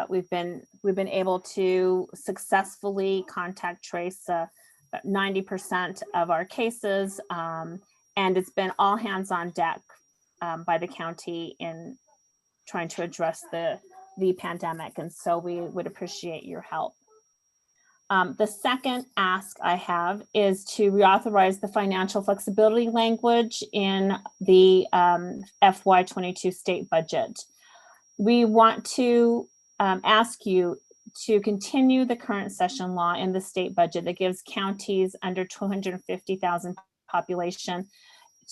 we've been able to successfully contact trace a 90% of our cases, and it's been all hands on deck by the county in trying to address the pandemic. And so we would appreciate your help. The second ask I have is to reauthorize the financial flexibility language in the FY22 state budget. We want to ask you to continue the current session law in the state budget that gives counties under 250,000 population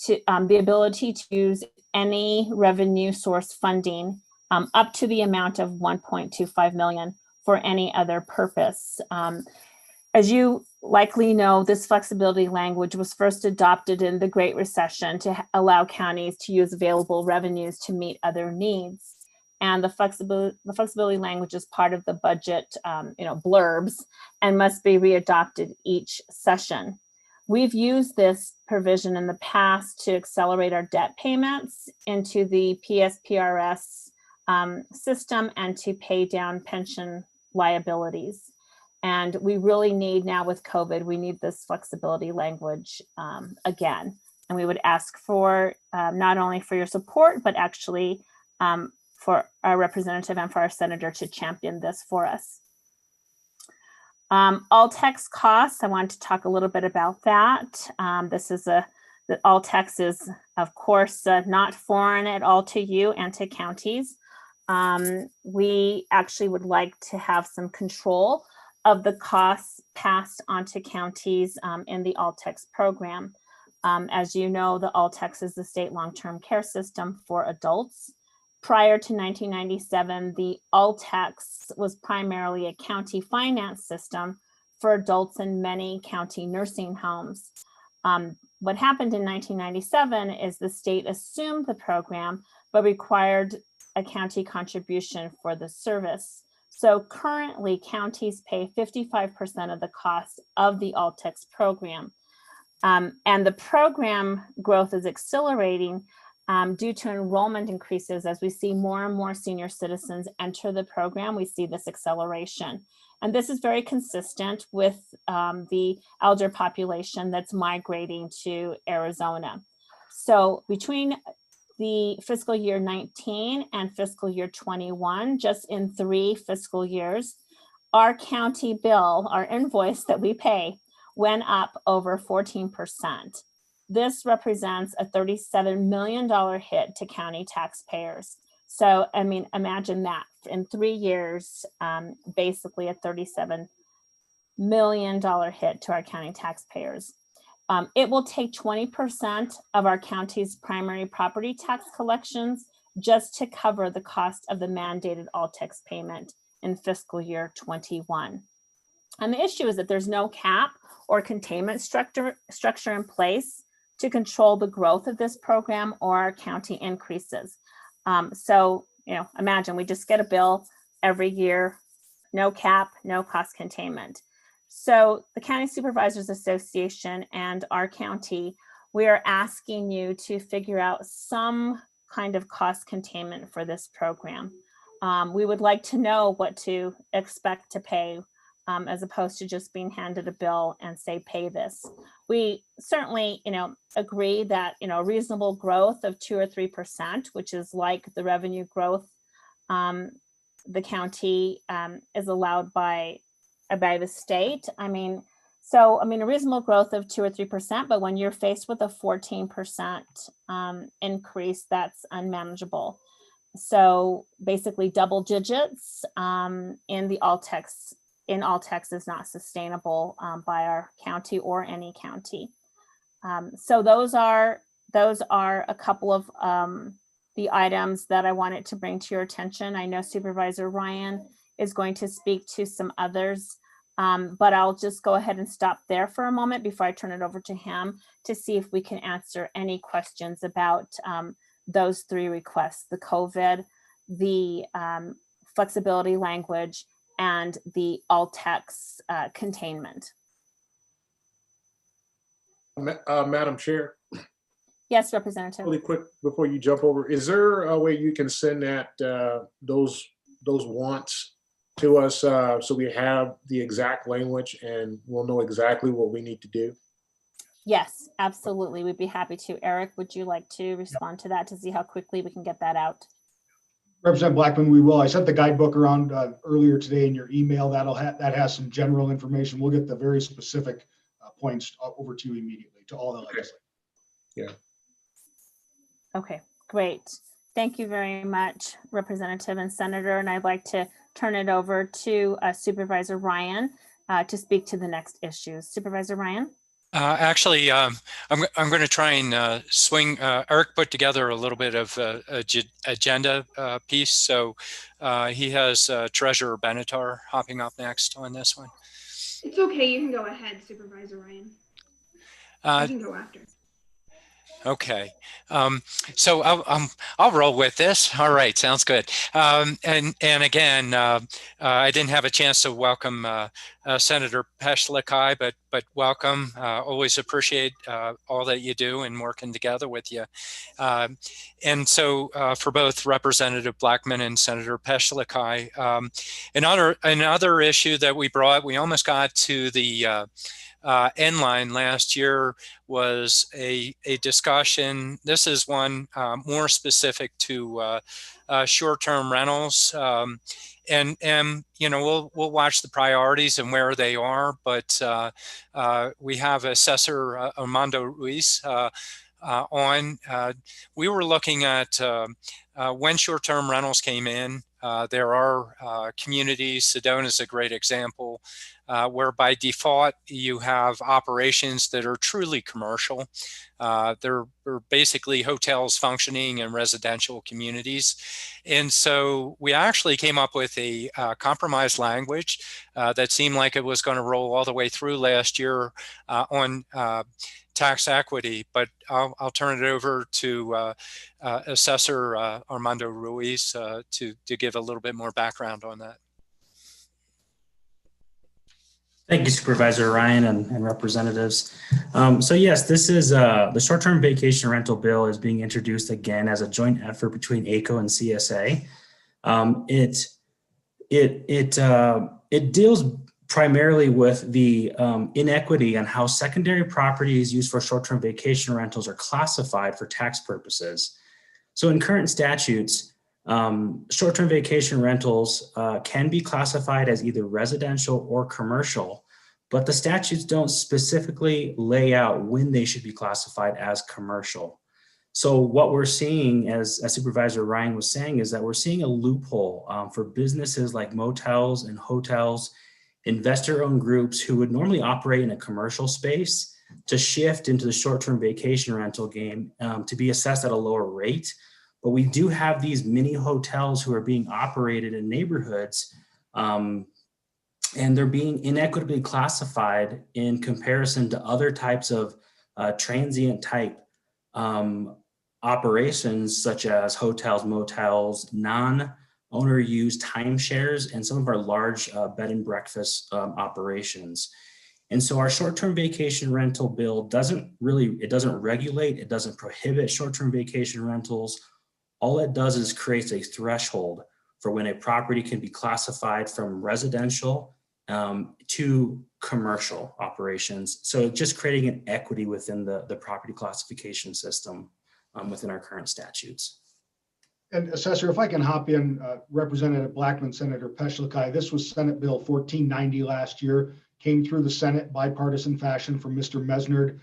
to the ability to use any revenue source funding up to the amount of 1.25 million for any other purpose. As you likely know, this flexibility language was first adopted in the Great Recession to allow counties to use available revenues to meet other needs. And the flexibility language is part of the budget blurbs and must be readopted each session. We've used this provision in the past to accelerate our debt payments into the PSPRS system and to pay down pension liabilities. And we really need now with COVID, we need this flexibility language again. And we would ask for not only for your support, but actually for our representative and for our senator to champion this for us. All text costs, I want to talk a little bit about that. This is the all text is, of course, not foreign at all to you and to counties. We actually would like to have some control of the costs passed on to counties in the all-text program. As you know, the all-text is the state long-term care system for adults. Prior to 1997, the all-text was primarily a county finance system for adults in many county nursing homes. What happened in 1997 is the state assumed the program, but required a county contribution for the service. So currently counties pay 55% of the cost of the all-text program. And the program growth is accelerating due to enrollment increases. As we see more and more senior citizens enter the program, we see this acceleration. And this is very consistent with the elder population that's migrating to Arizona. So between the fiscal year 19 and fiscal year 21, just in 3 fiscal years, our county bill, our invoice that we pay, went up over 14%. This represents a $37 million hit to county taxpayers. So, I mean, imagine that in 3 years, basically a $37 million hit to our county taxpayers. It will take 20% of our county's primary property tax collections just to cover the cost of the mandated all-text payment in fiscal year 21. And the issue is that there's no cap or containment structure in place to control the growth of this program or our county increases. So, imagine we just get a bill every year, no cap, no cost containment. So the County Supervisors Association and our county, we are asking you to figure out some kind of cost containment for this program. We would like to know what to expect to pay as opposed to just being handed a bill and say, pay this. We certainly, agree that, reasonable growth of 2 or 3%, which is like the revenue growth the county is allowed by the state. A reasonable growth of 2 or 3%, but when you're faced with a 14% increase, that's unmanageable. So basically double digits in the all-text is not sustainable by our county or any county. So those are a couple of the items that I wanted to bring to your attention. I know Supervisor Ryan is going to speak to some others, but I'll just go ahead and stop there for a moment before I turn it over to him to see if we can answer any questions about those 3 requests: the COVID, the flexibility language, and the all-text containment.
Madam Chair.
Yes, Representative.
Really quick before you jump over, is there a way you can send that those wants to us so we have the exact language and we'll know exactly what we need to do?
Yes, absolutely. We'd be happy to. Eric, would you like to respond to that to see how quickly we can get that out?
Representative Blackman, we will. I sent the guidebook around earlier today in your email. That has some general information. We'll get the very specific points over to you immediately to all the legislators.
Yeah.
Okay, great. Thank you very much, Representative and Senator. And I'd like to turn it over to Supervisor Ryan to speak to the next issues. Supervisor Ryan?
Actually, I'm going to try and swing. Eric put together a little bit of agenda piece, so he has Treasurer Benatar hopping up next on this one.
It's okay. You can go ahead, Supervisor Ryan. You can go after.
Okay, so I'll roll with this. All right, sounds good. And again, I didn't have a chance to welcome Senator Peshlikai, but welcome. Always appreciate all that you do and working together with you. And so for both Representative Blackman and Senator Peshlikai, another issue that we brought, we almost got to the end line last year, was a discussion. This is one more specific to short-term rentals, and you know, we'll watch the priorities and where they are. But we have Assessor Armando Ruiz on. We were looking at when short-term rentals came in. There are communities. Sedona is a great example. Where by default you have operations that are truly commercial. They're basically hotels functioning in residential communities. And so we actually came up with a compromise language that seemed like it was going to roll all the way through last year on tax equity. But I'll turn it over to Assessor Armando Ruiz to give a little bit more background on that.
Thank you, Supervisor Ryan and representatives. So yes, this is the short-term vacation rental bill is being introduced again as a joint effort between ACO and CSA. It deals primarily with the inequity on how secondary properties used for short-term vacation rentals are classified for tax purposes. So in current statutes, short-term vacation rentals can be classified as either residential or commercial, but the statutes don't specifically lay out when they should be classified as commercial. So what we're seeing, as Supervisor Ryan was saying, is that we're seeing a loophole for businesses like motels and hotels, investor-owned groups who would normally operate in a commercial space to shift into the short-term vacation rental game to be assessed at a lower rate. But we do have these mini hotels who are being operated in neighborhoods, and they're being inequitably classified in comparison to other types of transient type operations, such as hotels, motels, non-owner used timeshares, and some of our large bed and breakfast operations. And so our short-term vacation rental bill doesn't regulate, it doesn't prohibit short-term vacation rentals. All it does is creates a threshold for when a property can be classified from residential to commercial operations. So just creating an equity within the property classification system within our current statutes.
And Assessor, if I can hop in, Representative Blackman, Senator Peshlikai, this was Senate Bill 1490 last year, came through the Senate bipartisan fashion from Mr. Mesnard.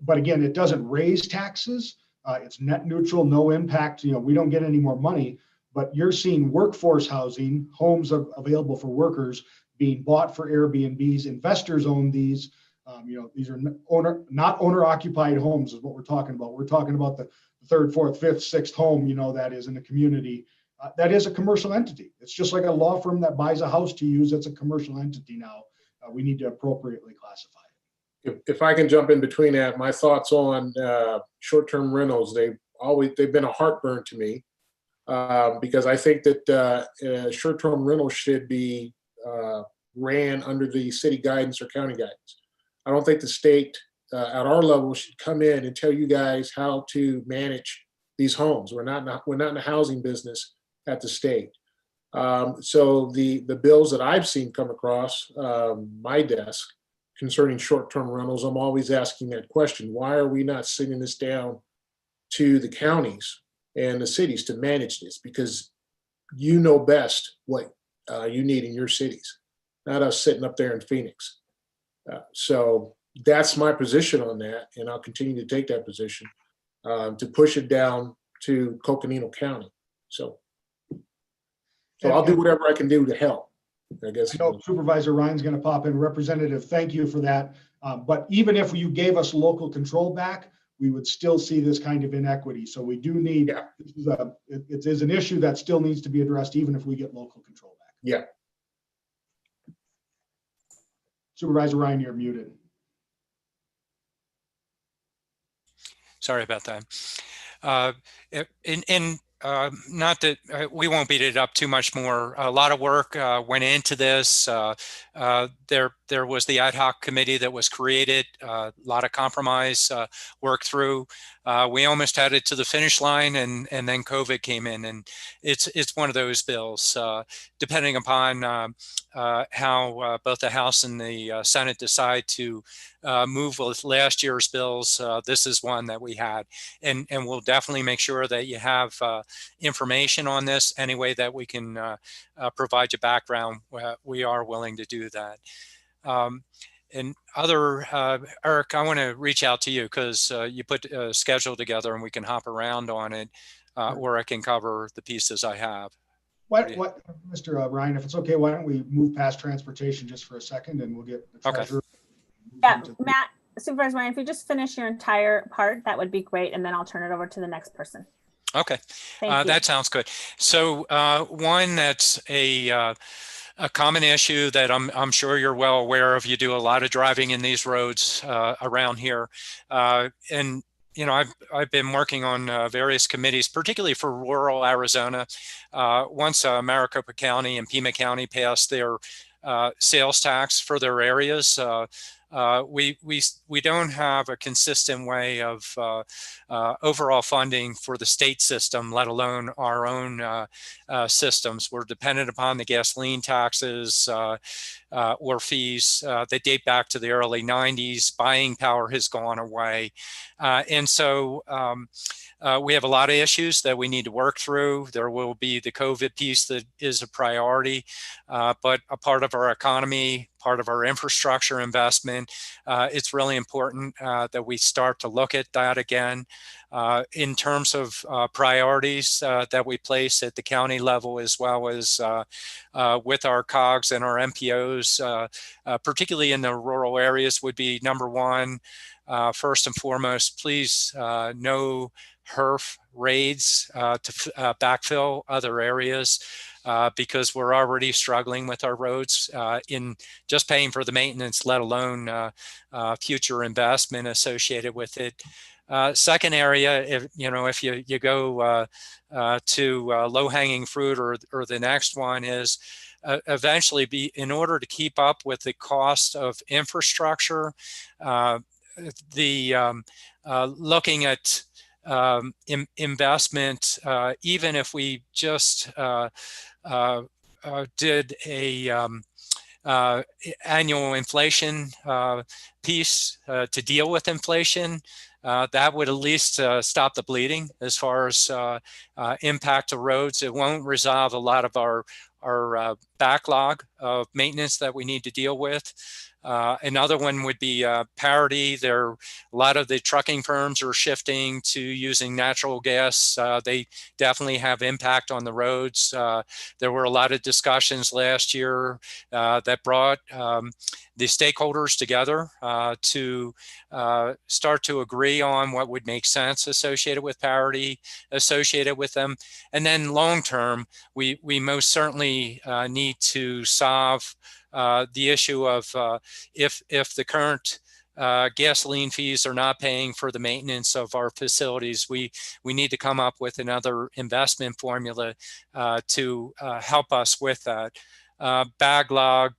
But again, it doesn't raise taxes. It's net neutral, no impact. You know, we don't get any more money, but you're seeing workforce housing, homes available for workers being bought for Airbnbs. Investors own these. You know, these are not owner occupied homes is what we're talking about. We're talking about the third, fourth, fifth, sixth home, you know, that is in the community. That is a commercial entity. It's just like a law firm that buys a house to use. It's a commercial entity now. We need to appropriately classify it.
If I can jump in between that, my thoughts on short-term rentals, they've been a heartburn to me because I think that short-term rentals should be ran under the city guidance or county guidance. I don't think the state at our level should come in and tell you guys how to manage these homes. We're not in the housing business at the state. So the bills that I've seen come across my desk concerning short-term rentals, I'm always asking that question: why are we not sending this down to the counties and the cities to manage this? Because you know best what you need in your cities, not us sitting up there in Phoenix. So that's my position on that, and I'll continue to take that position to push it down to Coconino County. So I'll do whatever I can do to help, I guess.
I know Supervisor Ryan's going to pop in. Representative, thank you for that. But even if you gave us local control back, we would still see this kind of inequity. So we do need, it is an issue that still needs to be addressed, even if we get local control back.
Yeah.
Supervisor Ryan, you're muted.
Sorry about that. Not that we won't beat it up too much more. A lot of work went into this. There was the ad hoc committee that was created. A lot of compromise worked through. We almost had it to the finish line, and then COVID came in, and it's one of those bills. Depending upon how both the House and the Senate decide to move with last year's bills, this is one that we had, and we'll definitely make sure that you have information on this any way that we can provide you background. We are willing to do that. And Eric, I want to reach out to you because you put a schedule together and we can hop around on it, or I can cover the pieces I have.
Mr. Ryan, if it's okay, why don't we move past transportation just for a second, and we'll get the treasurer.
Yeah, Matt, Supervisor Ryan, if you just finish your entire part, that would be great, and then I'll turn it over to the next person.
Okay, that sounds good. So one that's a common issue that I'm sure you're well aware of. You do a lot of driving in these roads around here, and you know, I've been working on various committees, particularly for rural Arizona. Once Maricopa County and Pima County passed their sales tax for their areas, we don't have a consistent way of overall funding for the state system, let alone our own systems. We're dependent upon the gasoline taxes or fees that date back to the early 90s. Buying power has gone away. And so we have a lot of issues that we need to work through. There will be the COVID piece that is a priority, but a part of our economy, part of our infrastructure investment. It's really important that we start to look at that again. In terms of priorities that we place at the county level, as well as with our COGS and our MPOs, particularly in the rural areas, would be number one. First and foremost, please no HERF raids to backfill other areas because we're already struggling with our roads in just paying for the maintenance, let alone future investment associated with it. Second area, if you go to low-hanging fruit, or the next one is eventually in order to keep up with the cost of infrastructure, looking at investment, even if we just did a annual inflation piece to deal with inflation, that would at least stop the bleeding as far as impact to roads. It won't resolve a lot of our backlog of maintenance that we need to deal with. Another one would be parity. A lot of the trucking firms are shifting to using natural gas. They definitely have impact on the roads. There were a lot of discussions last year that brought the stakeholders together to start to agree on what would make sense associated with parity, associated with them. And then long term, we most certainly need to solve the issue of if the current gasoline fees are not paying for the maintenance of our facilities, we need to come up with another investment formula to help us with that. Backlog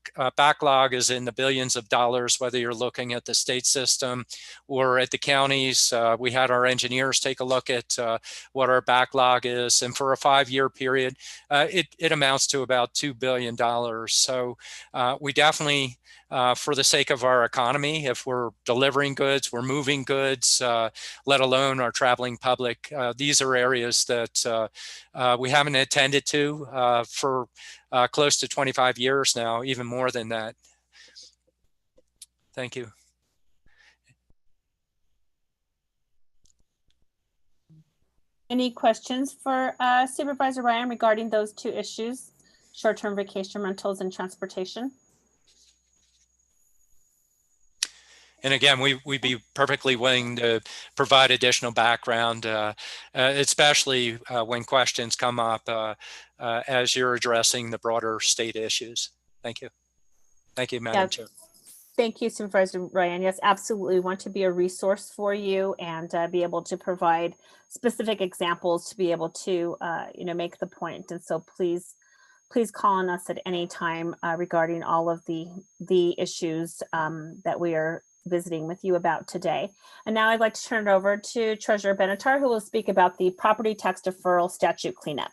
is in the billions of dollars, whether you're looking at the state system or at the counties. We had our engineers take a look at what our backlog is, and for a 5-year period, it amounts to about $2 billion. So we definitely, for the sake of our economy, if we're delivering goods, we're moving goods, let alone our traveling public, these are areas that we haven't attended to for close to 25 years now, even more than that. Thank you.
Any questions for Supervisor Ryan regarding those two issues, short-term vacation rentals and transportation?
And again, we'd be perfectly willing to provide additional background, especially when questions come up as you're addressing the broader state issues. Thank you. Thank you, Madam Chair.
Thank you, Supervisor Ryan. Yes, absolutely. We want to be a resource for you and be able to provide specific examples to be able to, make the point. And so please call on us at any time regarding all of the issues that we are visiting with you about today. And now I'd like to turn it over to Treasurer Benatar, who will speak about the property tax deferral statute cleanup.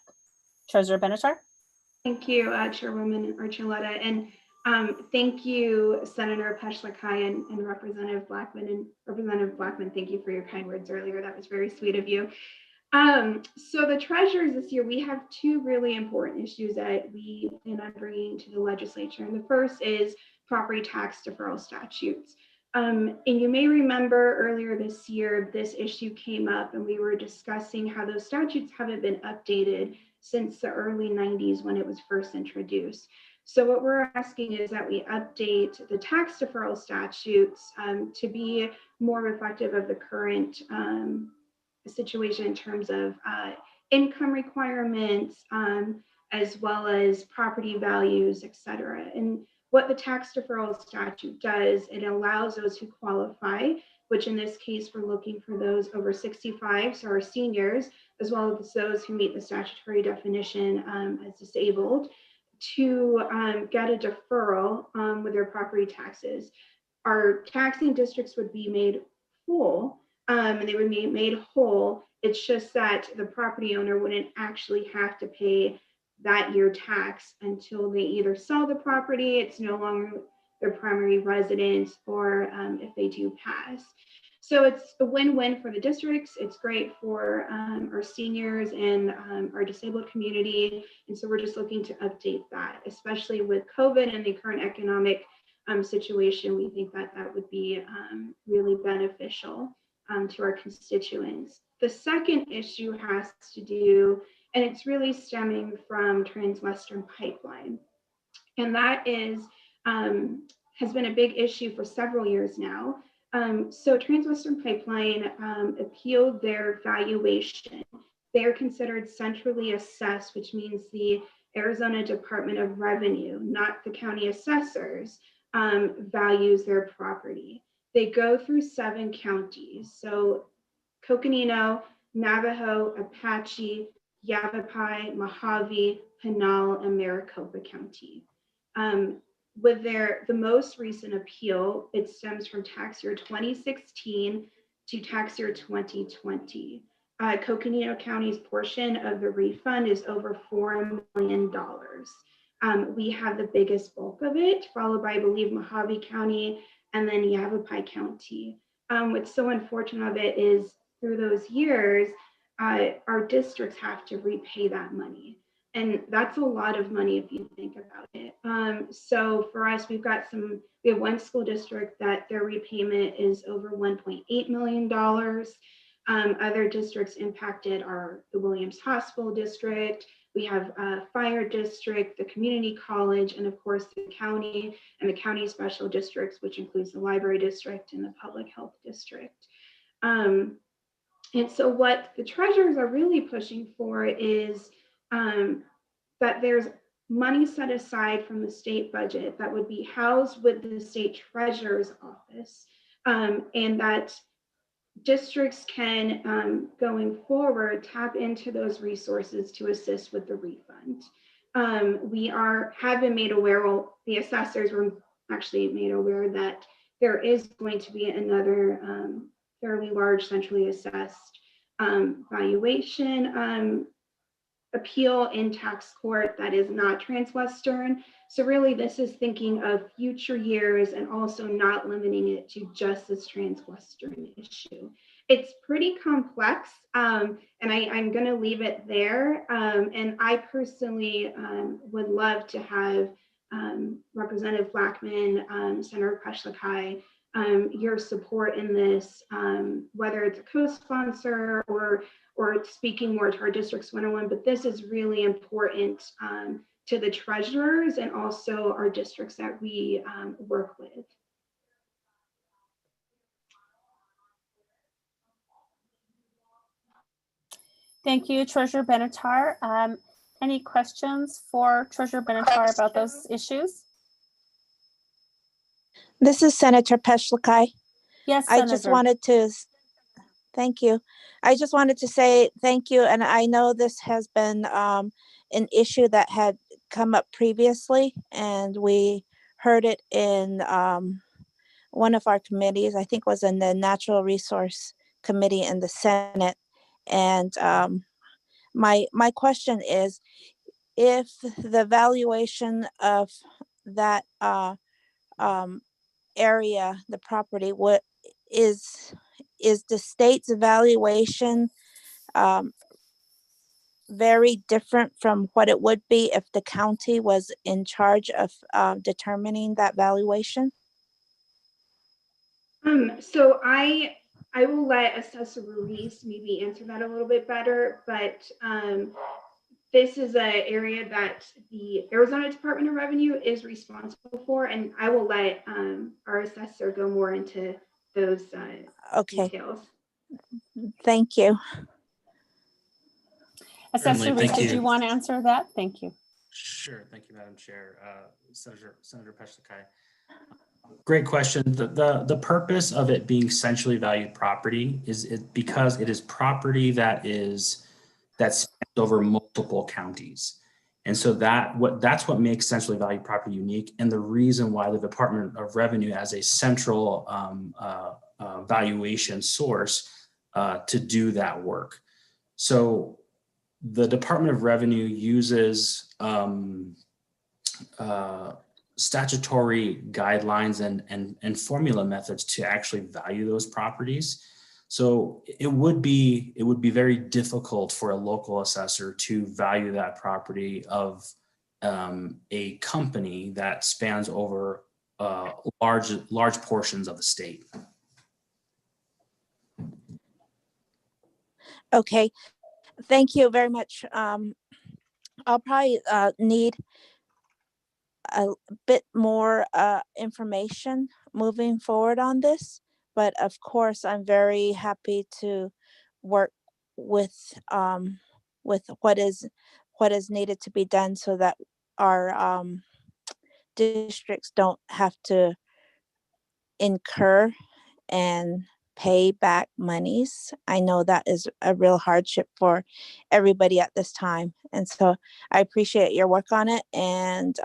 Treasurer Benatar.
Thank you, Chairwoman Archuleta, and thank you, Senator Peschlakai and Representative Blackman. And Representative Blackman, thank you for your kind words earlier. That was very sweet of you. So the treasurers this year, we have two really important issues that we plan on bringing to the legislature. And the first is property tax deferral statutes. And you may remember earlier this year, this issue came up and we were discussing how those statutes haven't been updated since the early 90s when it was first introduced. So what we're asking is that we update the tax deferral statutes to be more reflective of the current situation in terms of income requirements, as well as property values, et cetera. And what the tax deferral statute does, it allows those who qualify, which in this case, we're looking for those over 65, so our seniors, as well as those who meet the statutory definition as disabled, to get a deferral with their property taxes. Our taxing districts would be made full and they would be made whole. It's just that the property owner wouldn't actually have to pay that year tax until they either sell the property, it's no longer their primary residence, or if they do pass. So it's a win-win for the districts. It's great for our seniors and our disabled community. And so we're just looking to update that, especially with COVID and the current economic situation. We think that that would be really beneficial to our constituents. The second issue has to do, and it's really stemming from Transwestern Pipeline. And that is, has been a big issue for several years now. So Transwestern Pipeline appealed their valuation. They are considered centrally assessed, which means the Arizona Department of Revenue, not the county assessors, values their property. They go through 7 counties. So Coconino, Navajo, Apache, Yavapai, Mojave, Pinal, and Maricopa County. With the most recent appeal, it stems from tax year 2016 to tax year 2020. Coconino County's portion of the refund is over $4 million. We have the biggest bulk of it, followed by, I believe, Mojave County and then Yavapai County. What's so unfortunate of it is through those years, our districts have to repay that money. And that's a lot of money if you think about it. So for us, we have one school district that their repayment is over $1.8 million. Other districts impacted are the Williams Hospital District. We have a fire district, the community college, and of course the county and the county special districts, which includes the library district and the public health district. And so what the treasurers are really pushing for is that there's money set aside from the state budget that would be housed with the state treasurer's office, and that districts can, going forward, tap into those resources to assist with the refund. we have been made aware, well, the assessors were actually made aware that there is going to be another fairly large centrally assessed valuation appeal in tax court that is not Transwestern. So really this is thinking of future years and also not limiting it to just this Transwestern issue. It's pretty complex, and I'm going to leave it there. And I personally would love to have Representative Blackman, Senator Peschlakai, your support in this, whether it's a co-sponsor or speaking more to our Districts 101, but this is really important to the treasurers and also our districts that we work with.
Thank you, Treasurer Benatar. Any questions for Treasurer Benatar about those issues?
This is Senator Peschlakai.
Yes,
I
Senator.
just wanted to, thank you. I just wanted to say thank you. And I know this has been an issue that had come up previously, and we heard it in one of our committees, I think was in the Natural Resource Committee in the Senate. And my question is, if the valuation of that area, the property, what is the state's evaluation very different from what it would be if the county was in charge of determining that valuation?
So I will let Assessor Ruiz maybe answer that a little bit better, but this is an area that the Arizona Department of Revenue is responsible for, and I will let our assessor go more into those details.
Thank you.
Assessor Ruiz, did you want to answer that? Thank you.
Sure. Thank you, Madam Chair. Senator Peschlakai. Great question. The purpose of it being centrally valued property is because it is property that spans over multiple counties. And so that's what makes centrally valued property unique, and the reason why the Department of Revenue has a central valuation source to do that work. So the Department of Revenue uses statutory guidelines and formula methods to actually value those properties. So it would be very difficult for a local assessor to value that property of a company that spans over large portions of the state.
Okay, thank you very much. I'll probably need a bit more information moving forward on this, but of course I'm very happy to work with what is needed to be done so that our districts don't have to incur and pay back monies. I know that is a real hardship for everybody at this time. And so I appreciate your work on it. And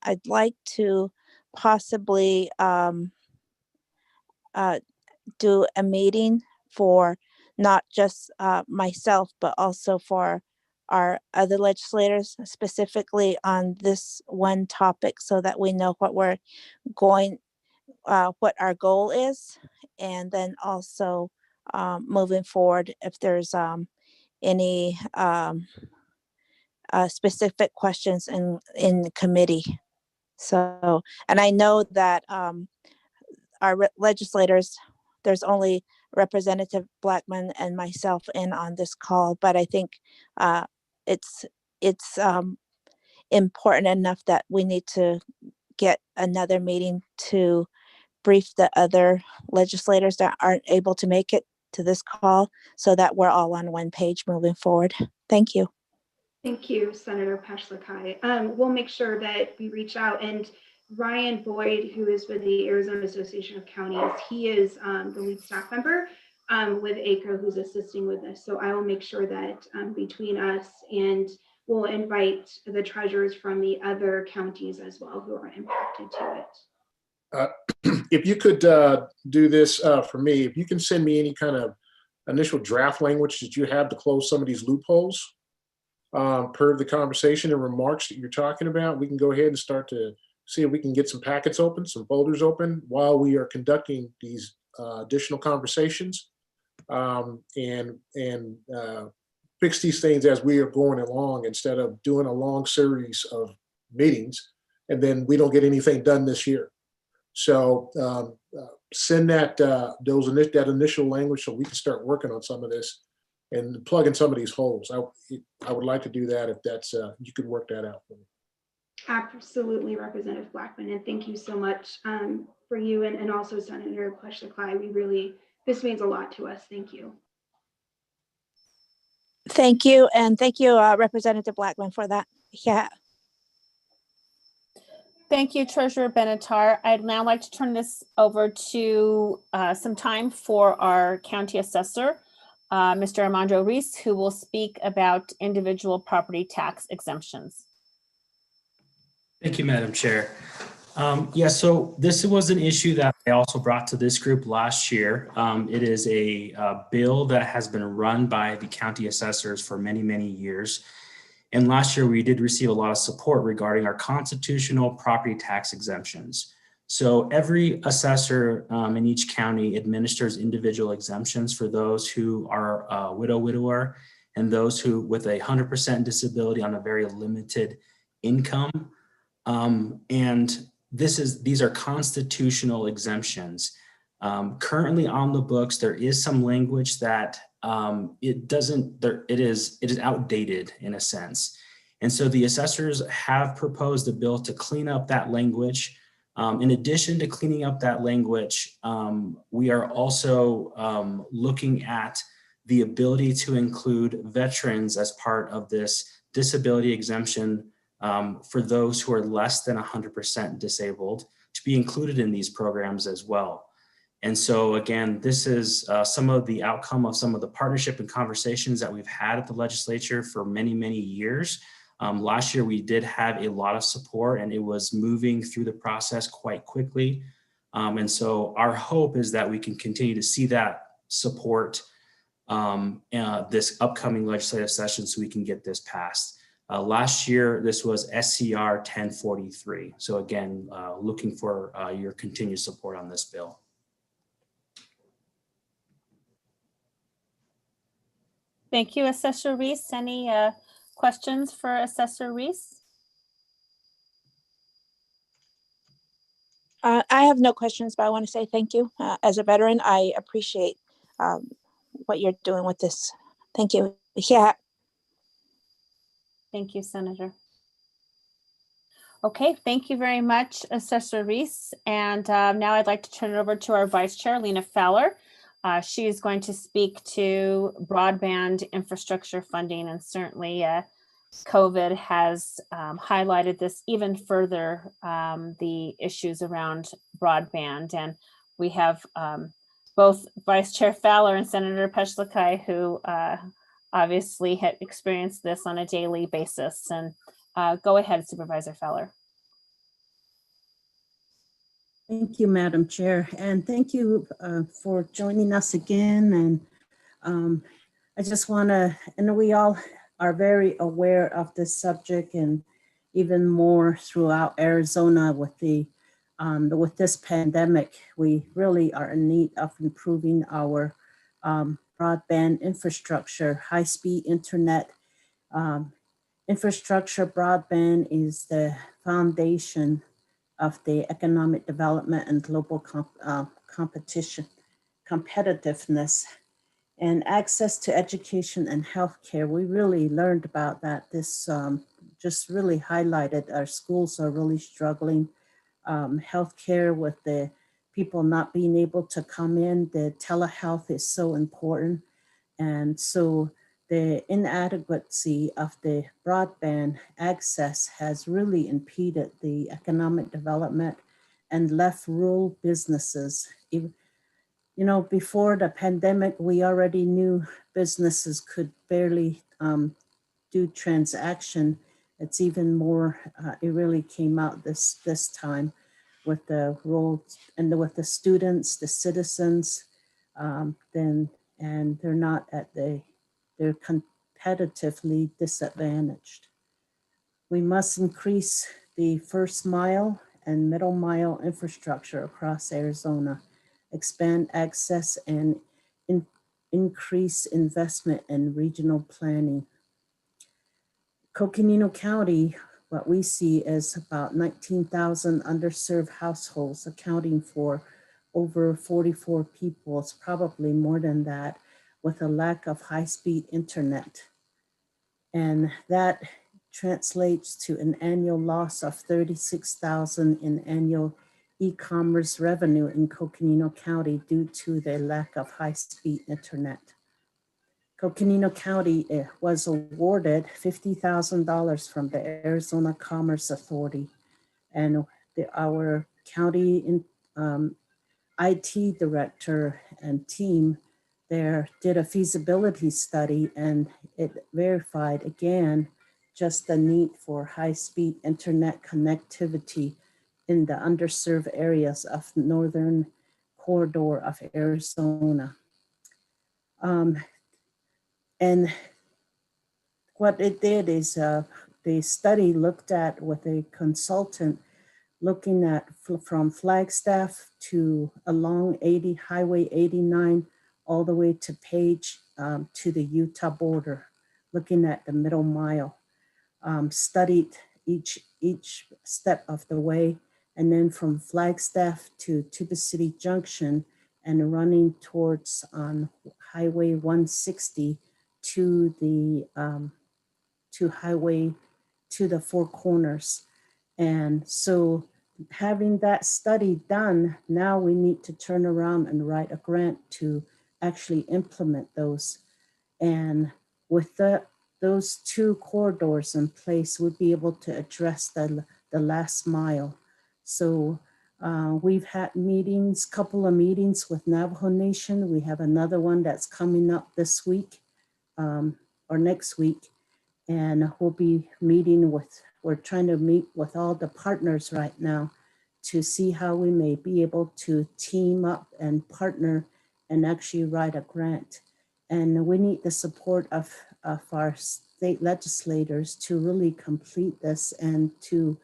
I'd like to possibly do a meeting for not just myself, but also for our other legislators, specifically on this one topic, so that we know what we're going, what our goal is, and then also moving forward if there's any specific questions in committee. So, and I know that our legislators, there's only Representative Blackman and myself in on this call, but I think it's important enough that we need to get another meeting to brief the other legislators that aren't able to make it to this call, so that we're all on one page moving forward. Thank you.
Thank you, Senator Peschlakai. We'll make sure that we reach out, and Ryan Boyd, who is with the Arizona Association of Counties, he is the lead staff member with ACO who's assisting with this. So I will make sure that between us and we'll invite the treasurers from the other counties as well who are impacted to it.
If you could do this for me, if you can send me any kind of initial draft language that you have to close some of these loopholes per the conversation and remarks that you're talking about, we can go ahead and start to see if we can get some packets open, some folders open while we are conducting these additional conversations and fix these things as we are going along instead of doing a long series of meetings and then we don't get anything done this year. So send that that initial language so we can start working on some of this and plug in some of these holes. I would like to do that if that's you could work that out for me.
Absolutely, Representative Blackman, and thank you so much for you and also Senator Pesh-Lakai. This means a lot to us. Thank you.
Thank you, and thank you, Representative Blackman, for that. Yeah.
Thank you, Treasurer Benatar. I'd now like to turn this over to some time for our county assessor, Mr. Armando Reese, who will speak about individual property tax exemptions.
Thank you, Madam Chair. Yeah, so this was an issue that I also brought to this group last year. It is a bill that has been run by the county assessors for many, many years. And last year we did receive a lot of support regarding our constitutional property tax exemptions. So every assessor in each county administers individual exemptions for those who are widower, and those who with 100% disability on a very limited income. And these are constitutional exemptions. Currently on the books, there is some language that it is outdated in a sense. And so the assessors have proposed a bill to clean up that language. In addition to cleaning up that language, we are also looking at the ability to include veterans as part of this disability exemption for those who are less than 100% disabled to be included in these programs as well. And so again, this is some of the outcome of some of the partnership and conversations that we've had at the legislature for many, many years. Last year, we did have a lot of support and it was moving through the process quite quickly. And so our hope is that we can continue to see that support this upcoming legislative session so we can get this passed. Last year, this was SCR 1043. So again, looking for your continued support on this bill.
Thank you, Assessor Reese. Any questions for Assessor Reese?
I have no questions, but I want to say thank you. As a veteran, I appreciate what you're doing with this. Thank you. Yeah.
Thank you, Senator. Okay, thank you very much, Assessor Reese. And now I'd like to turn it over to our Vice Chair, Lena Fowler. She is going to speak to broadband infrastructure funding, and certainly COVID has highlighted this even further, the issues around broadband. And we have both Vice Chair Fowler and Senator Pesh-Lakai who obviously had experienced this on a daily basis. And go ahead, Supervisor Fowler.
Thank you, Madam Chair, and thank you for joining us again. And I just want to, and we all are very aware of this subject, and even more throughout Arizona with with this pandemic, we really are in need of improving our broadband infrastructure, high-speed internet infrastructure. Broadband is the foundation of the economic development and global competitiveness, and access to education and healthcare. We really learned about that. This just really highlighted our schools are really struggling. Healthcare with the people not being able to come in, the telehealth is so important. And so the inadequacy of the broadband access has really impeded the economic development and left rural businesses. You know, before the pandemic, we already knew businesses could barely do do transaction, it's even more, it really came out this time with the role and with the students, the citizens, and they're not they're competitively disadvantaged. We must increase the first mile and middle mile infrastructure across Arizona, expand access and increase investment in regional planning. Coconino County, what we see is about 19,000 underserved households, accounting for over 44 people. It's probably more than that, with a lack of high-speed internet. And that translates to an annual loss of $36,000 in annual e-commerce revenue in Coconino County due to the lack of high-speed internet. Coconino County was awarded $50,000 from the Arizona Commerce Authority, and our county IT director and team there did a feasibility study, and it verified again just the need for high-speed internet connectivity in the underserved areas of northern corridor of Arizona. And what it did is the study looked at with a consultant looking at from Flagstaff to along Highway 89 all the way to Page to the Utah border, looking at the middle mile, studied each step of the way, and then from Flagstaff to Tuba City Junction and running towards on Highway 160 to the Four Corners. And so having that study done, now we need to turn around and write a grant to actually implement those. And with those two corridors in place, we'll be able to address the last mile. So we've had couple of meetings with Navajo Nation. We have another one that's coming up this week or next week. And we'll be we're trying to meet with all the partners right now to see how we may be able to team up and partner and actually write a grant. And we need the support of our state legislators to really complete this and to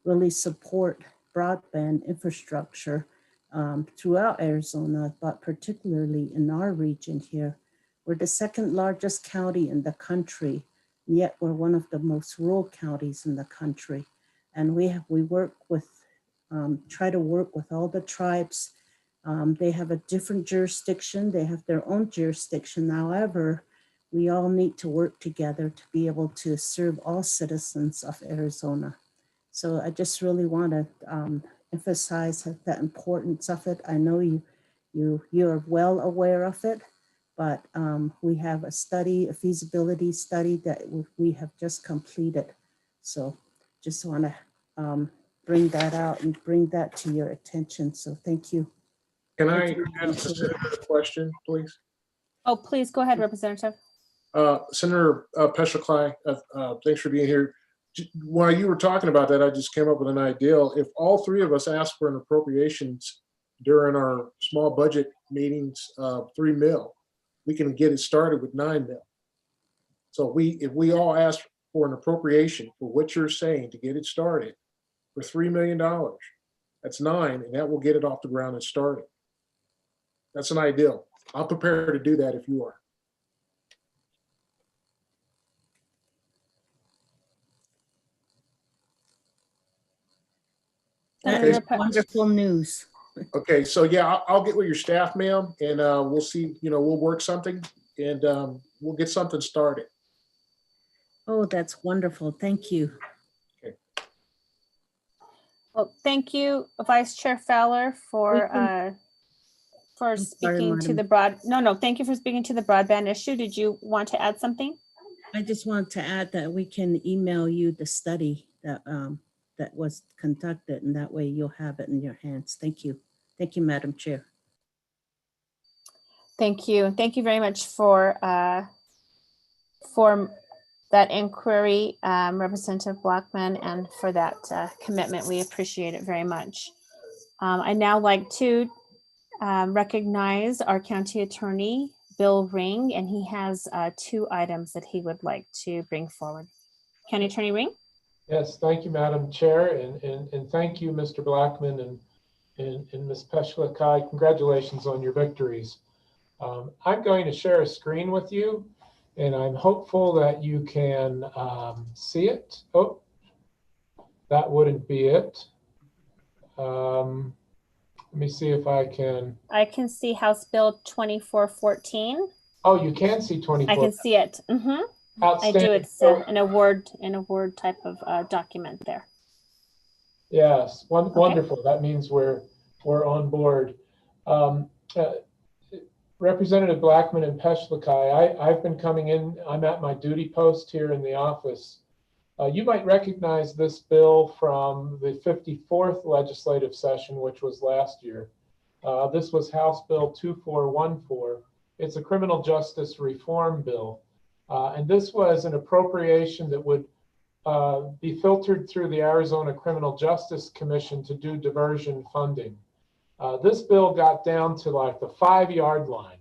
really support broadband infrastructure throughout Arizona, but particularly in our region here. We're the second largest county in the country, yet we're one of the most rural counties in the country. And we work with, try to work with all the tribes. They have a different jurisdiction. They have their own jurisdiction. However, we all need to work together to be able to serve all citizens of Arizona. So I just really want to emphasize the importance of it. I know you're well aware of it. But we have a feasibility study that we have just completed. So just want to bring that out and bring that to your attention. So thank you.
Can I ask the Senator a question, please?
Oh, please go ahead, Representative.
Senator Peschel, thanks for being here. While you were talking about that, I just came up with an idea. If all three of us ask for an appropriations during our small budget meetings, $3 million, we can get it started with $9 million. So if we all ask for an appropriation for what you're saying to get it started for $3 million, that's 9, and that will get it off the ground and started. That's an ideal. I'm prepared to do that if you are.
That is wonderful news.
Okay, so yeah, I'll get with your staff, ma'am, and we'll see, we'll work something and we'll get something started.
Oh, that's wonderful. Thank you.
Okay.
Well, thank you, Vice Chair Fowler, for speaking to the thank you for speaking to the broadband issue. Did you want to add something?
I just want to add that we can email you the study that was conducted, and that way you'll have it in your hands. Thank you. Thank you, Madam Chair.
Thank you. Thank you very much for that inquiry, Representative Blackman, and for that commitment. We appreciate it very much. I'd now like to recognize our County Attorney, Bill Ring, and he has 2 items that he would like to bring forward. County Attorney Ring?
Yes, thank you, Madam Chair, and thank you, Mr. Blackman and Ms. Peshlikai. Congratulations on your victories. I'm going to share a screen with you, and I'm hopeful that you can see it. Oh, that wouldn't be it. Let me see if I can.
I can see House Bill 2414.
Oh, you can see 24.
I can see it. I do. It's in a Word type of document there.
Yes, wonderful. That means we're on board. Representative Blackman and Peshlikai, I've been coming in. I'm at my duty post here in the office. You might recognize this bill from the 54th legislative session, which was last year. This was House Bill 2414. It's a criminal justice reform bill. And this was an appropriation that would be filtered through the Arizona Criminal Justice Commission to do diversion funding. This bill got down to like the 5-yard line,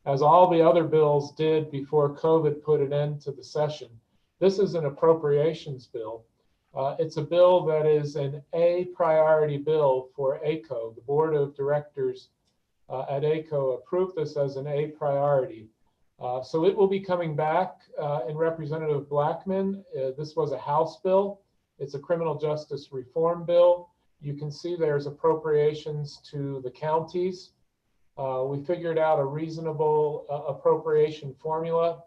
as all the other bills did before COVID put an end to the session. This is an appropriations bill. It's a bill that is an A priority bill for ACO. The board of directors at ACO approved this as an A priority. So it will be coming back in Representative Blackman. This was a House bill. It's a criminal justice reform bill. You can see there's appropriations to the counties. We figured out a reasonable appropriation formula.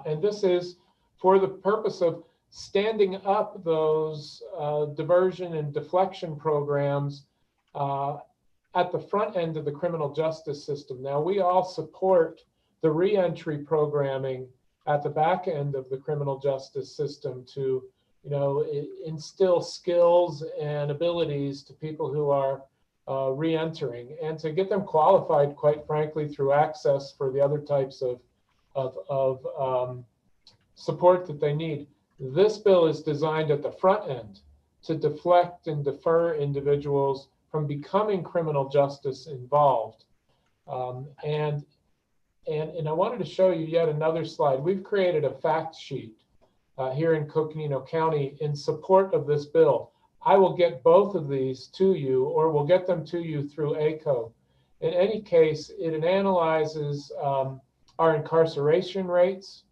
And this is for the purpose of standing up those diversion and deflection programs at the front end of the criminal justice system. Now, we all support the reentry programming at the back end of the criminal justice system to, instill skills and abilities to people who are reentering and to get them qualified, quite frankly, through access for the other types of support that they need. This bill is designed at the front end to deflect and defer individuals from becoming criminal justice involved. And I wanted to show you yet another slide. We've created a fact sheet here in Coconino County in support of this bill. I will get both of these to you, or we'll get them to you through ACO. In any case, it analyzes our incarceration rates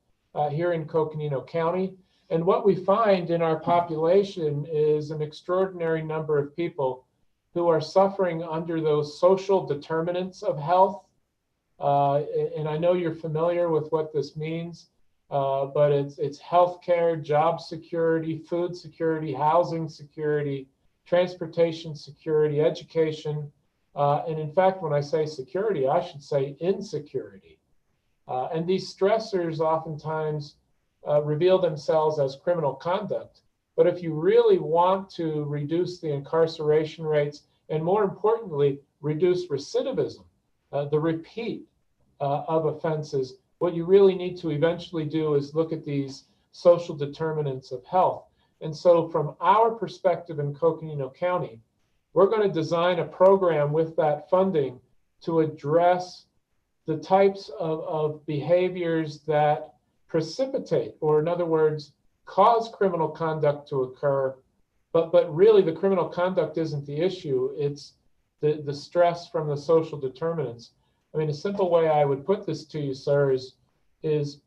here in Coconino County. And what we find in our population is an extraordinary number of people who are suffering under those social determinants of health. And I know you're familiar with what this means, but it's healthcare, job security, food security, housing security, transportation security, education. And in fact, when I say security, I should say insecurity. And these stressors oftentimes reveal themselves as criminal conduct. But if you really want to reduce the incarceration rates, and more importantly, reduce recidivism, the repeat of offenses, what you really need to eventually do is look at these social determinants of health. And so from our perspective in Coconino County, we're going to design a program with that funding to address the types of behaviors that precipitate, or in other words, cause criminal conduct to occur. But really the criminal conduct isn't the issue. It's the stress from the social determinants. I mean, a simple way I would put this to you, sir, is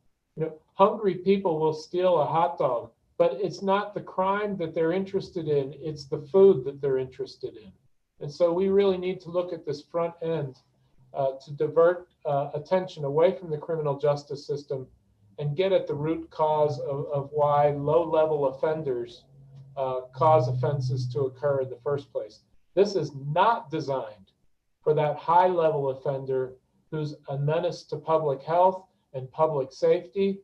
hungry people will steal a hot dog, but it's not the crime that they're interested in, it's the food that they're interested in. And so we really need to look at this front end to divert attention away from the criminal justice system and get at the root cause of why low-level offenders cause offenses to occur in the first place. This is not designed for that high-level offender who's a menace to public health and public safety,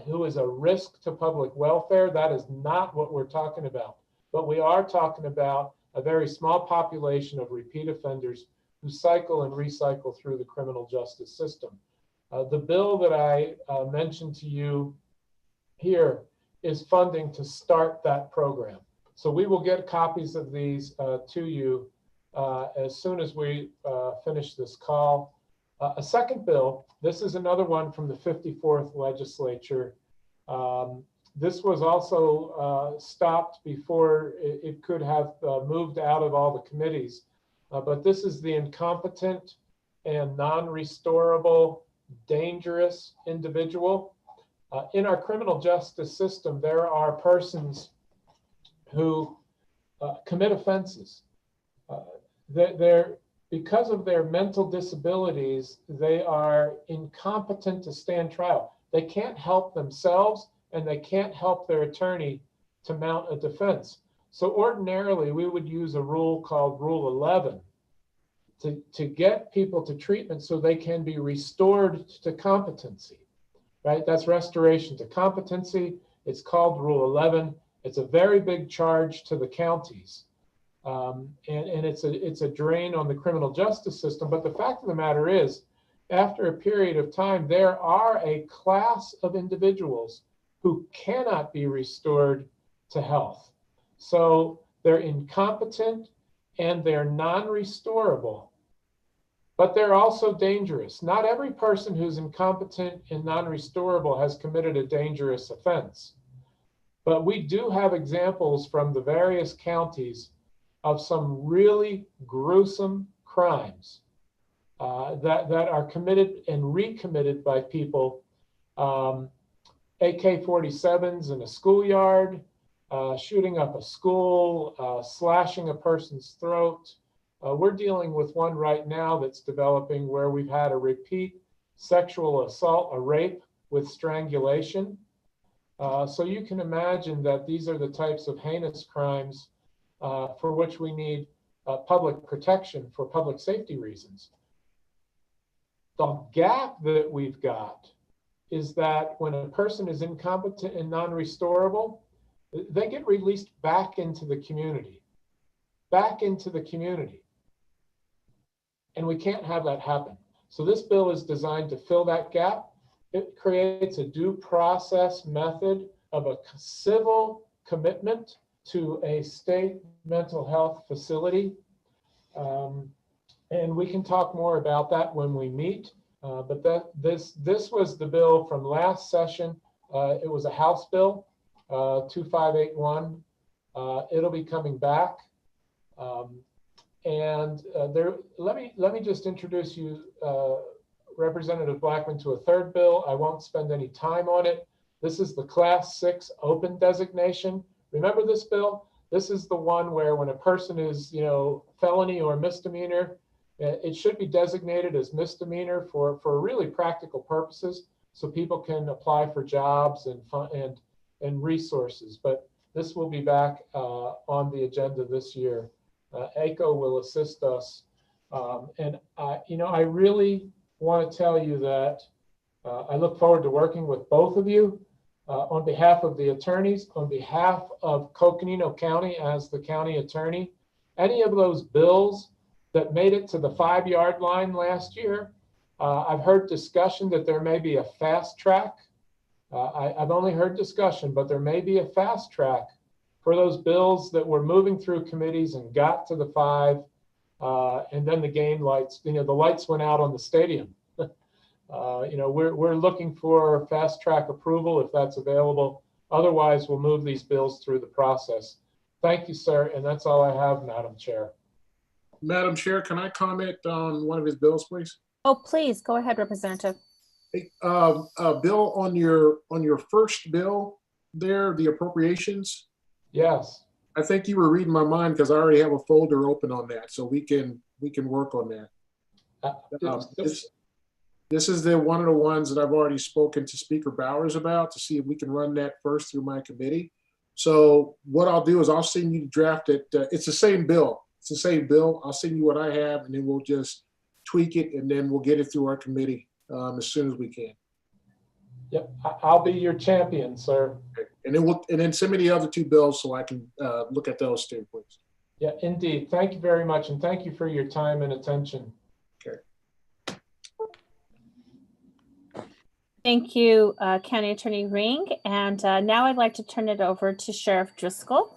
who is a risk to public welfare. That is not what we're talking about. But we are talking about a very small population of repeat offenders who cycle and recycle through the criminal justice system. The bill that I mentioned to you here is funding to start that program. So we will get copies of these to you as soon as we finish this call. A second bill, this is another one from the 54th legislature. This was also stopped before it could have moved out of all the committees. But this is the incompetent and non-restorable dangerous individual. In our criminal justice system, there are persons who commit offenses. Because of their mental disabilities, they are incompetent to stand trial. They can't help themselves and they can't help their attorney to mount a defense. So ordinarily, we would use a rule called Rule 11 to get people to treatment so they can be restored to competency, right? That's restoration to competency. It's called Rule 11. It's a very big charge to the counties. And it's a drain on the criminal justice system. But the fact of the matter is, after a period of time, there are a class of individuals who cannot be restored to health. So they're incompetent and they're non-restorable, but they're also dangerous. Not every person who's incompetent and non-restorable has committed a dangerous offense. But we do have examples from the various counties of some really gruesome crimes that are committed and recommitted by people. AK-47s in a schoolyard, shooting up a school, slashing a person's throat. We're dealing with one right now that's developing where we've had a repeat sexual assault, a rape with strangulation. So you can imagine that these are the types of heinous crimes for which we need public protection for public safety reasons. The gap that we've got is that when a person is incompetent and non-restorable, they get released back into the community. And we can't have that happen. So this bill is designed to fill that gap. It creates a due process method of a civil commitment to a state mental health facility. And we can talk more about that when we meet. But this was the bill from last session. It was a House bill, 2581. It'll be coming back. Let me just introduce you, Representative Blackman, to a third bill. I won't spend any time on it. This is the Class 6 open designation. Remember this bill? This is the one where when a person is, felony or misdemeanor, it should be designated as misdemeanor for really practical purposes, so people can apply for jobs and resources. But this will be back on the agenda this year. ACO will assist us. I really want to tell you that I look forward to working with both of you on behalf of the attorneys, on behalf of Coconino County as the county attorney. Any of those bills that made it to the 5-yard line last year, I've heard discussion that there may be a fast track. I've only heard discussion, but there may be a fast track for those bills that were moving through committees and got to the 5, and then the game lights, the lights went out on the stadium. We're looking for fast track approval if that's available. Otherwise, we'll move these bills through the process. Thank you, sir. And that's all I have, Madam Chair.
Madam Chair, can I comment on one of his bills, please?
Oh, please go ahead, Representative.
Hey, Bill, on your first bill there, the appropriations.
Yes.
I think you were reading my mind because I already have a folder open on that, so we can work on that. This is one of the ones that I've already spoken to Speaker Bowers about to see if we can run that first through my committee. So what I'll do is I'll send you the draft it. It's the same bill. It's the same bill. I'll send you what I have, and then we'll just tweak it, and then we'll get it through our committee as soon as we can.
Yep, I'll be your champion, sir.
Okay. And then send me the other 2 bills so I can look at those too, please.
Yeah, indeed. Thank you very much, and thank you for your time and attention.
Okay.
Thank you, County Attorney Ring. And now I'd like to turn it over to Sheriff Driscoll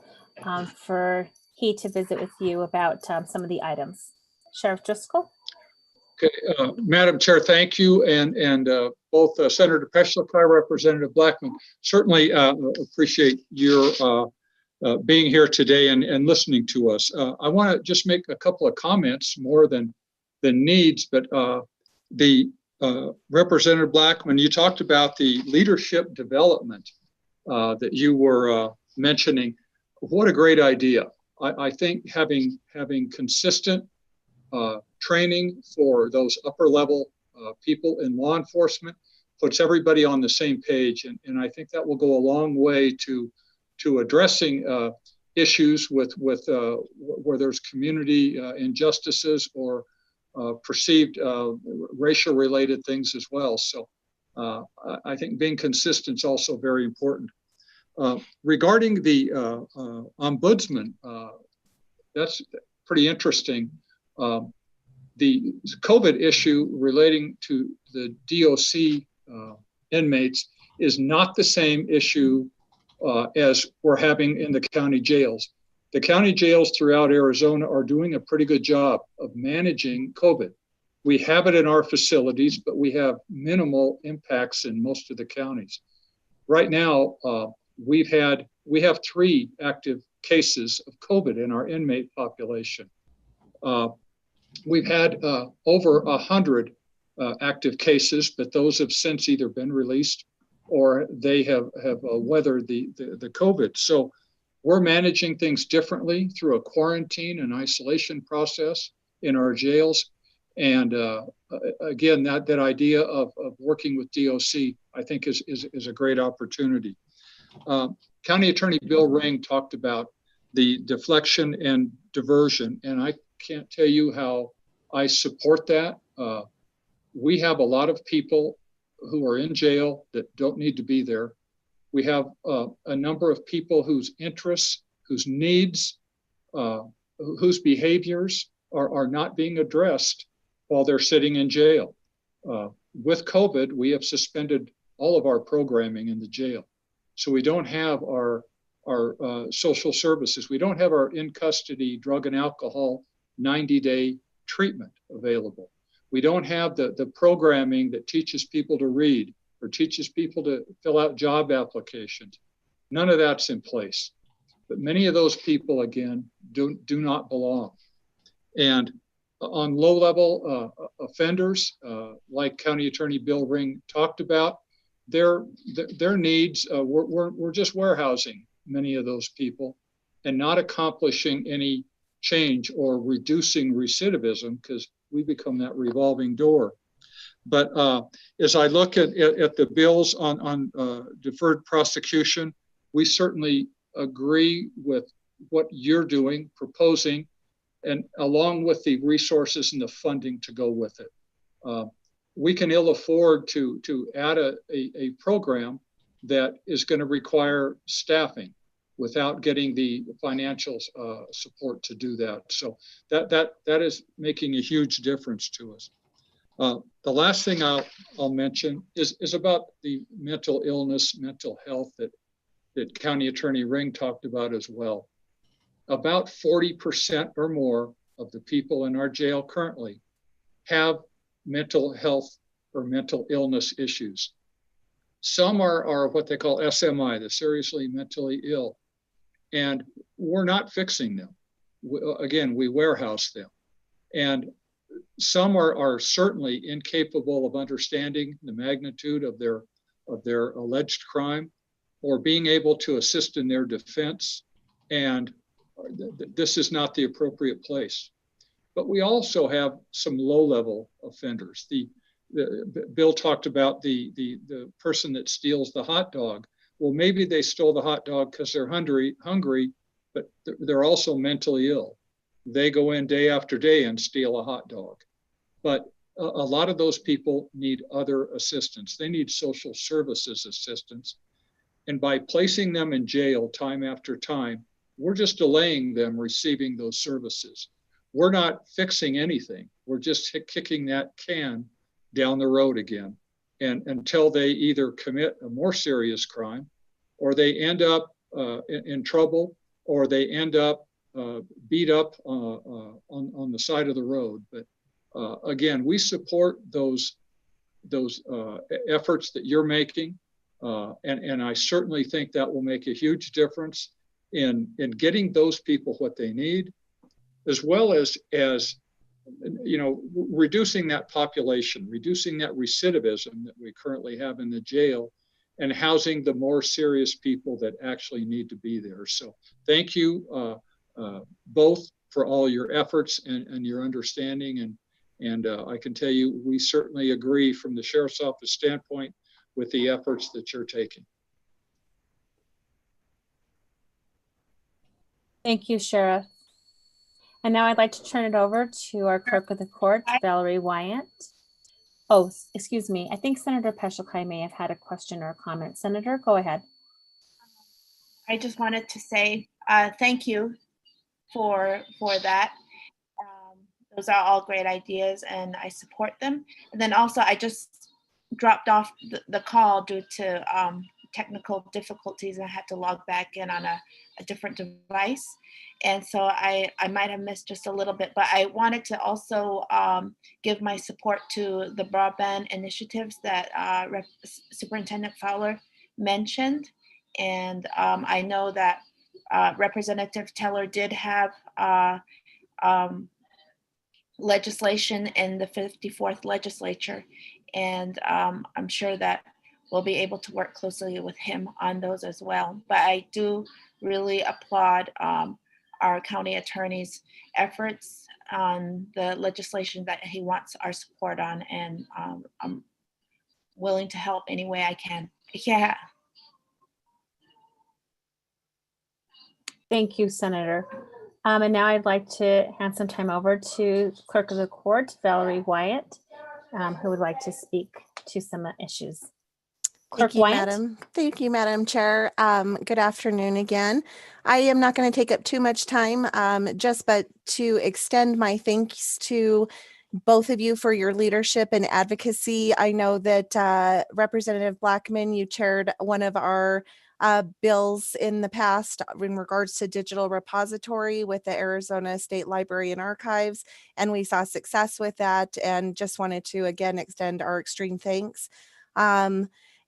for he to visit with you about some of the items. Sheriff Driscoll.
Okay, Madam Chair, thank you, and both Senator Peschlikai, Representative Blackman, certainly appreciate your being here today and listening to us. I want to just make a couple of comments more than needs, but the Representative Blackman, you talked about the leadership development that you were mentioning. What a great idea. I think having consistent training for those upper level people in law enforcement puts everybody on the same page. And I think that will go a long way to addressing issues with where there's community injustices or perceived racial related things as well. So I think being consistent is also very important. Regarding the ombudsman, that's pretty interesting. The COVID issue relating to the DOC inmates is not the same issue as we're having in the county jails. The county jails throughout Arizona are doing a pretty good job of managing COVID. We have it in our facilities, but we have minimal impacts in most of the counties. Right now, we have 3 active cases of COVID in our inmate population. We've had over 100 active cases, but those have since either been released or they have weathered the COVID. So we're managing things differently through a quarantine and isolation process in our jails. And again, that idea of working with DOC, I think is a great opportunity. County Attorney Bill Ring talked about the deflection and diversion, and I can't tell you how I support that. We have a lot of people who are in jail that don't need to be there. We have a number of people whose interests, whose needs, whose behaviors are not being addressed while they're sitting in jail. With COVID, we have suspended all of our programming in the jail. So we don't have our social services. We don't have our in-custody drug and alcohol 90-day treatment available. We don't have the programming that teaches people to read or teaches people to fill out job applications. None of that's in place. But many of those people, again, do not belong. And on low-level offenders, like County Attorney Bill Ring talked about, their needs, we're just warehousing many of those people and not accomplishing any change or reducing recidivism, because we become that revolving door. But as I look at the bills on deferred prosecution, we certainly agree with what you're doing, proposing, and along with the resources and the funding to go with it. We can ill afford to add a program that is going to require staffing without getting the financial support to do that. So that is making a huge difference to us. The last thing I'll mention is about the mental illness, mental health that County Attorney Ring talked about as well. About 40% or more of the people in our jail currently have mental health or mental illness issues. Some are what they call SMI, the seriously mentally ill, and we're not fixing them. Again, we warehouse them. And some are certainly incapable of understanding the magnitude of their alleged crime or being able to assist in their defense. And this is not the appropriate place. But we also have some low-level offenders. Bill talked about the person that steals the hot dog. Well, maybe they stole the hot dog because they're hungry, but they're also mentally ill. They go in day after day and steal a hot dog. But a lot of those people need other assistance. They need social services assistance. And by placing them in jail time after time, we're just delaying them receiving those services. We're not fixing anything. We're just kicking that can down the road again. and until they either commit a more serious crime, or they end up in trouble, or they end up beat up on the side of the road. But again, we support those efforts that you're making, and I certainly think that will make a huge difference in getting those people what they need, as well as reducing that population, reducing that recidivism that we currently have in the jail, and housing the more serious people that actually need to be there. So thank you both for all your efforts and your understanding. And I can tell you, we certainly agree from the Sheriff's Office standpoint with the efforts that you're taking.
Thank you, Sheriff. And now I'd like to turn it over to our Clerk of the Court, Valerie Wyatt. Oh, excuse me. I think Senator Peschelkai may have had a question or a comment. Senator, go ahead.
I just wanted to say thank you for that. Those are all great ideas and I support them. And then also I just dropped off the call due to technical difficulties. I had to log back in on a different device. And so I might have missed just a little bit, but I wanted to also give my support to the broadband initiatives that Superintendent Fowler mentioned. And I know that Representative Teller did have legislation in the 54th legislature. And I'm sure that we'll be able to work closely with him on those as well. But I do really applaud our county attorney's efforts on the legislation that he wants our support on. And I'm willing to help any way I can. Yeah.
Thank you, Senator. And now I'd like to hand some time over to Clerk of the Court, Valerie Wyatt, who would like to speak to some issues. Clerk Wyatt.
Thank you, Madam Chair. Good afternoon again. I am not going to take up too much time, but to extend my thanks to both of you for your leadership and advocacy. I know that Representative Blackman, you chaired one of our bills in the past in regards to digital repository with the Arizona State Library and Archives, and we saw success with that and just wanted to again extend our extreme thanks.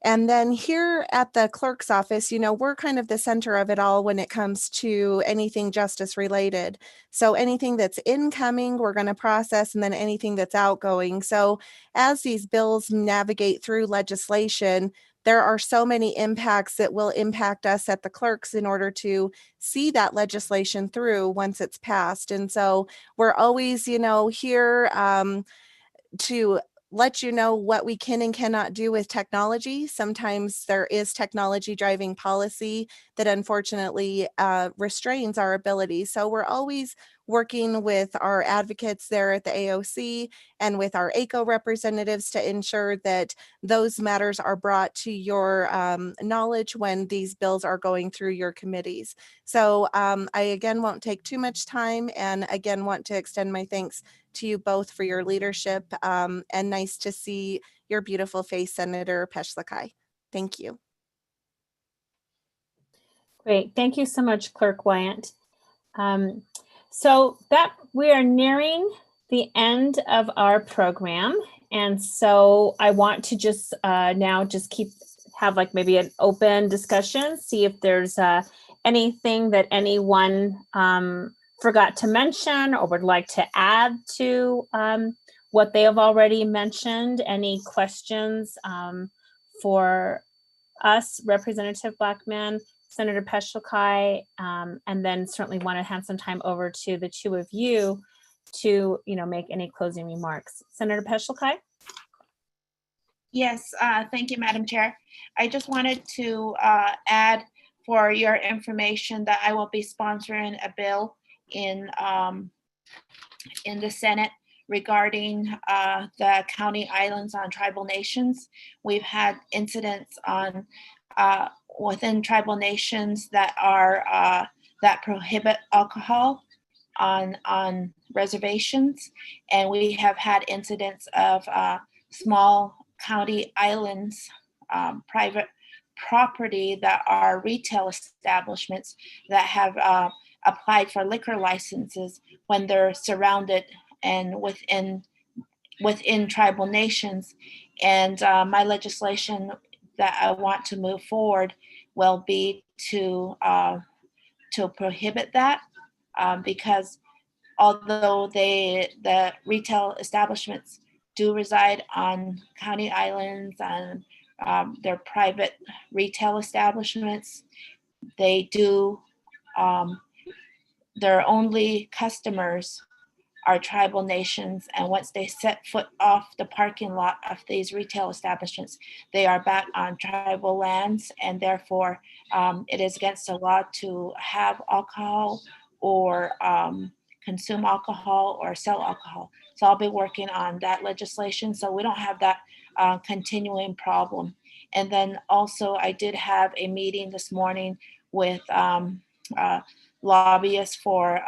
And then here at the clerk's office, we're kind of the center of it all when it comes to anything justice related. So anything that's incoming, we're going to process, and then anything that's outgoing. So as these bills navigate through legislation, there are so many impacts that will impact us at the clerks in order to see that legislation through once it's passed. And so we're always, here to let you know what we can and cannot do with technology. Sometimes there is technology driving policy that unfortunately restrains our ability. So we're always working with our advocates there at the AOC and with our ACO representatives to ensure that those matters are brought to your knowledge when these bills are going through your committees. So I again won't take too much time, and again want to extend my thanks to you both for your leadership, and nice to see your beautiful face, Senator Peschelkai. Thank you.
Great. Thank you so much, Clerk Wyatt. So that we are nearing the end of our program. And so I want to just now just have like maybe an open discussion, see if there's anything that anyone forgot to mention or would like to add to what they have already mentioned. Any questions for us, Representative Blackman, Senator Peschelkai, and then certainly want to hand some time over to the two of you to, make any closing remarks. Senator Peschelkai?
Yes, thank you, Madam Chair. I just wanted to add for your information that I will be sponsoring a bill in the Senate regarding the county islands on tribal nations. We've had incidents on within tribal nations that are that prohibit alcohol on reservations, and we have had incidents of small county islands, private property that are retail establishments that have applied for liquor licenses when they're surrounded and within tribal nations. And my legislation that I want to move forward will be to prohibit that, because although the retail establishments do reside on county islands and they're private retail establishments, they do, their only customers are tribal nations. And once they set foot off the parking lot of these retail establishments, they are back on tribal lands, and therefore it is against the law to have alcohol or consume alcohol or sell alcohol. So I'll be working on that legislation so we don't have that continuing problem. And then also I did have a meeting this morning with lobbyists for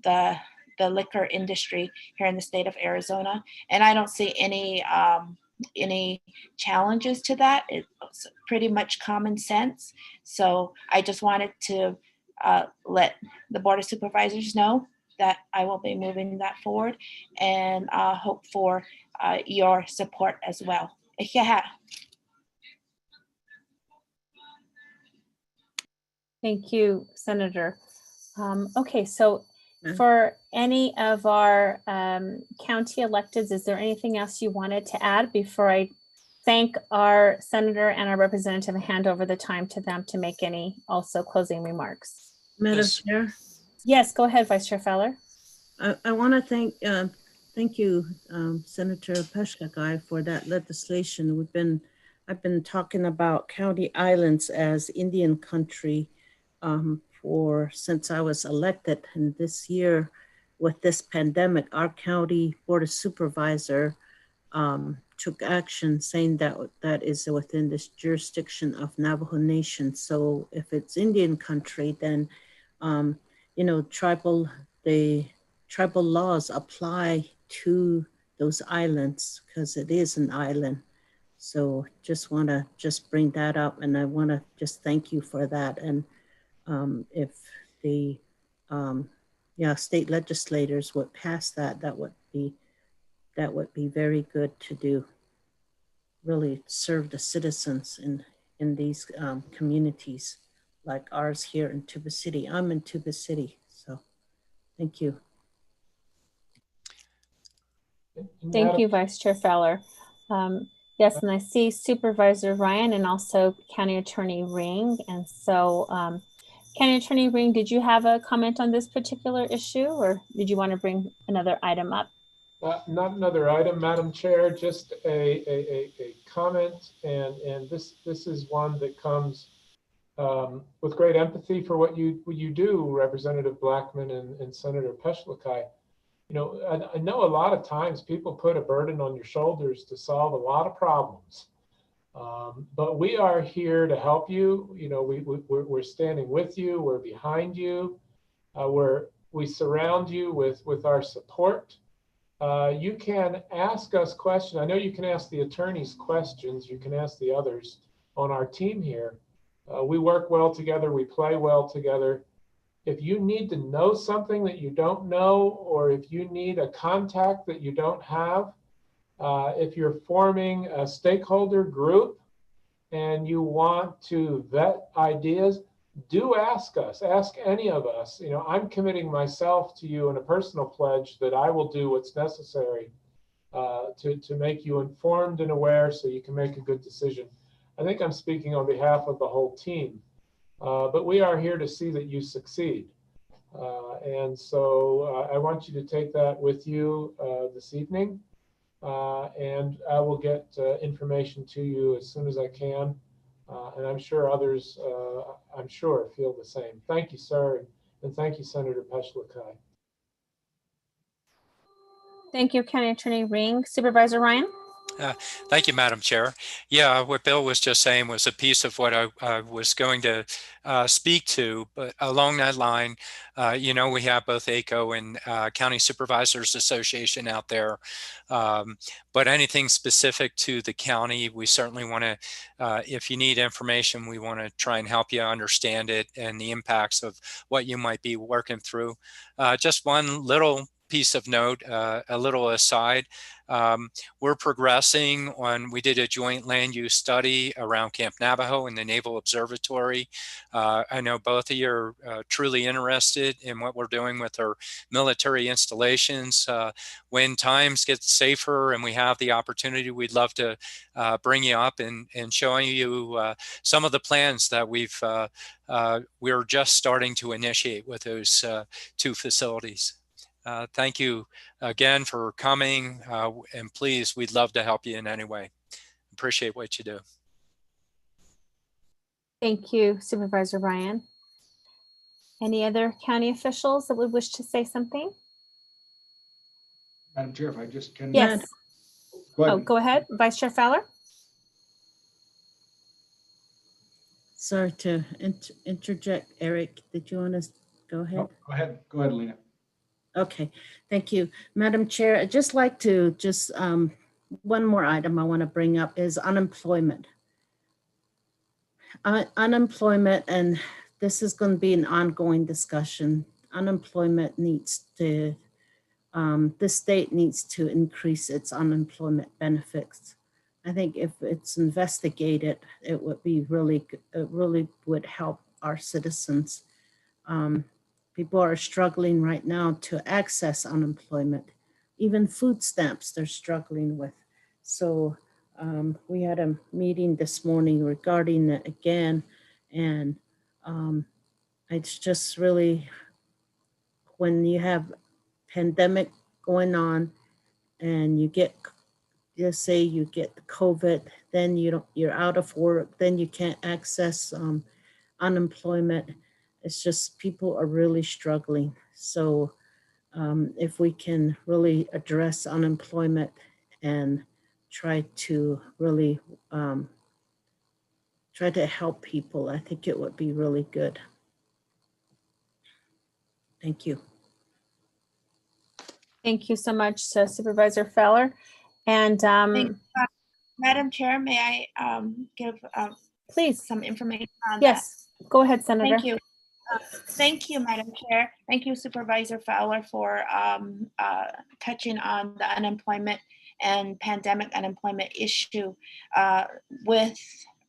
the liquor industry here in the state of Arizona. And I don't see any challenges to that. It's pretty much common sense. So I just wanted to let the Board of Supervisors know that I will be moving that forward, and hope for your support as well.
Thank you, Senator. Okay, so for any of our county electeds, is there anything else you wanted to add before I thank our senator and our representative and hand over the time to them to make any also closing remarks?
Madam Chair?
Yes, go ahead, Vice Chair Fowler.
I want to thank you, Senator Peshkakai, for that legislation. I've been talking about county islands as Indian country since I was elected. And this year, with this pandemic, our county Board of Supervisor took action saying that is within this jurisdiction of Navajo Nation. So if it's Indian country, then the tribal laws apply to those islands because it is an island. So just want to bring that up, and I want to just thank you for that. And if the state legislators would pass that, that would be very good to do. Really serve the citizens in these communities like ours here in Tuba City. I'm in Tuba City, so thank you.
Thank you, Vice Chair Fowler. Yes, and I see Supervisor Ryan and also County Attorney Ring. And so County Attorney Ring, did you have a comment on this particular issue, or did you want to bring another item up?
Not another item, Madam Chair, just a comment, and this is one that comes with great empathy for what you do, Representative Blackman and Senator Peshkakai. I know a lot of times people put a burden on your shoulders to solve a lot of problems, but we are here to help you. We're standing with you. We're behind you. We surround you with our support. You can ask us questions. I know you can ask the attorneys questions. You can ask the others on our team here. We work well together. We play well together. If you need to know something that you don't know, or if you need a contact that you don't have, if you're forming a stakeholder group and you want to vet ideas, do ask us, ask any of us. I'm committing myself to you in a personal pledge that I will do what's necessary to make you informed and aware so you can make a good decision. I think I'm speaking on behalf of the whole team, but we are here to see that you succeed. And so I want you to take that with you this evening, and I will get information to you as soon as I can. And I'm sure others, feel the same. Thank you, sir. And thank you, Senator Peshkakai.
Thank you, County Attorney Ring. Supervisor Ryan?
Thank you, Madam Chair. Yeah, what Bill was just saying was a piece of what I was going to speak to, but along that line, we have both ACO and County Supervisors Association out there, but anything specific to the county, we certainly want to, if you need information, we want to try and help you understand it and the impacts of what you might be working through. Just one little piece of note, a little aside. We're progressing on, we did a joint land use study around Camp Navajo and the Naval Observatory. I know both of you are truly interested in what we're doing with our military installations. When times get safer and we have the opportunity, we'd love to bring you up and show you some of the plans that we're just starting to initiate with those two facilities. Thank you again for coming, and please, we'd love to help you in any way. Appreciate what you do.
Thank you, Supervisor Ryan. Any other county officials that would wish to say something?
Madam Chair, if I just can.
Yes.
Go ahead.
Oh, go ahead, Vice Chair Fowler.
Sorry to interject, Eric. Did you want to go ahead?
No, go ahead, Lena.
Okay, thank you. Madam Chair, I'd just like to one more item I want to bring up is unemployment. Unemployment, and this is going to be an ongoing discussion. Unemployment needs to, the state needs to increase its unemployment benefits. I think if it's investigated, it would be really would help our citizens. People are struggling right now to access unemployment. Even food stamps they're struggling with. So we had a meeting this morning regarding it again. And it's just really, when you have pandemic going on and you get, just say you get the COVID, then you're out of work, then you can't access unemployment. It's just people are really struggling. So if we can really address unemployment and try to really try to help people, I think it would be really good. Thank you.
Thank you so much, Supervisor Feller. And
Madam Chair, may I give
please
some information on
yes, that? Go ahead, Senator.
Thank you. Thank you, Madam Chair. Thank you, Supervisor Fowler, for touching on the unemployment and pandemic unemployment issue. With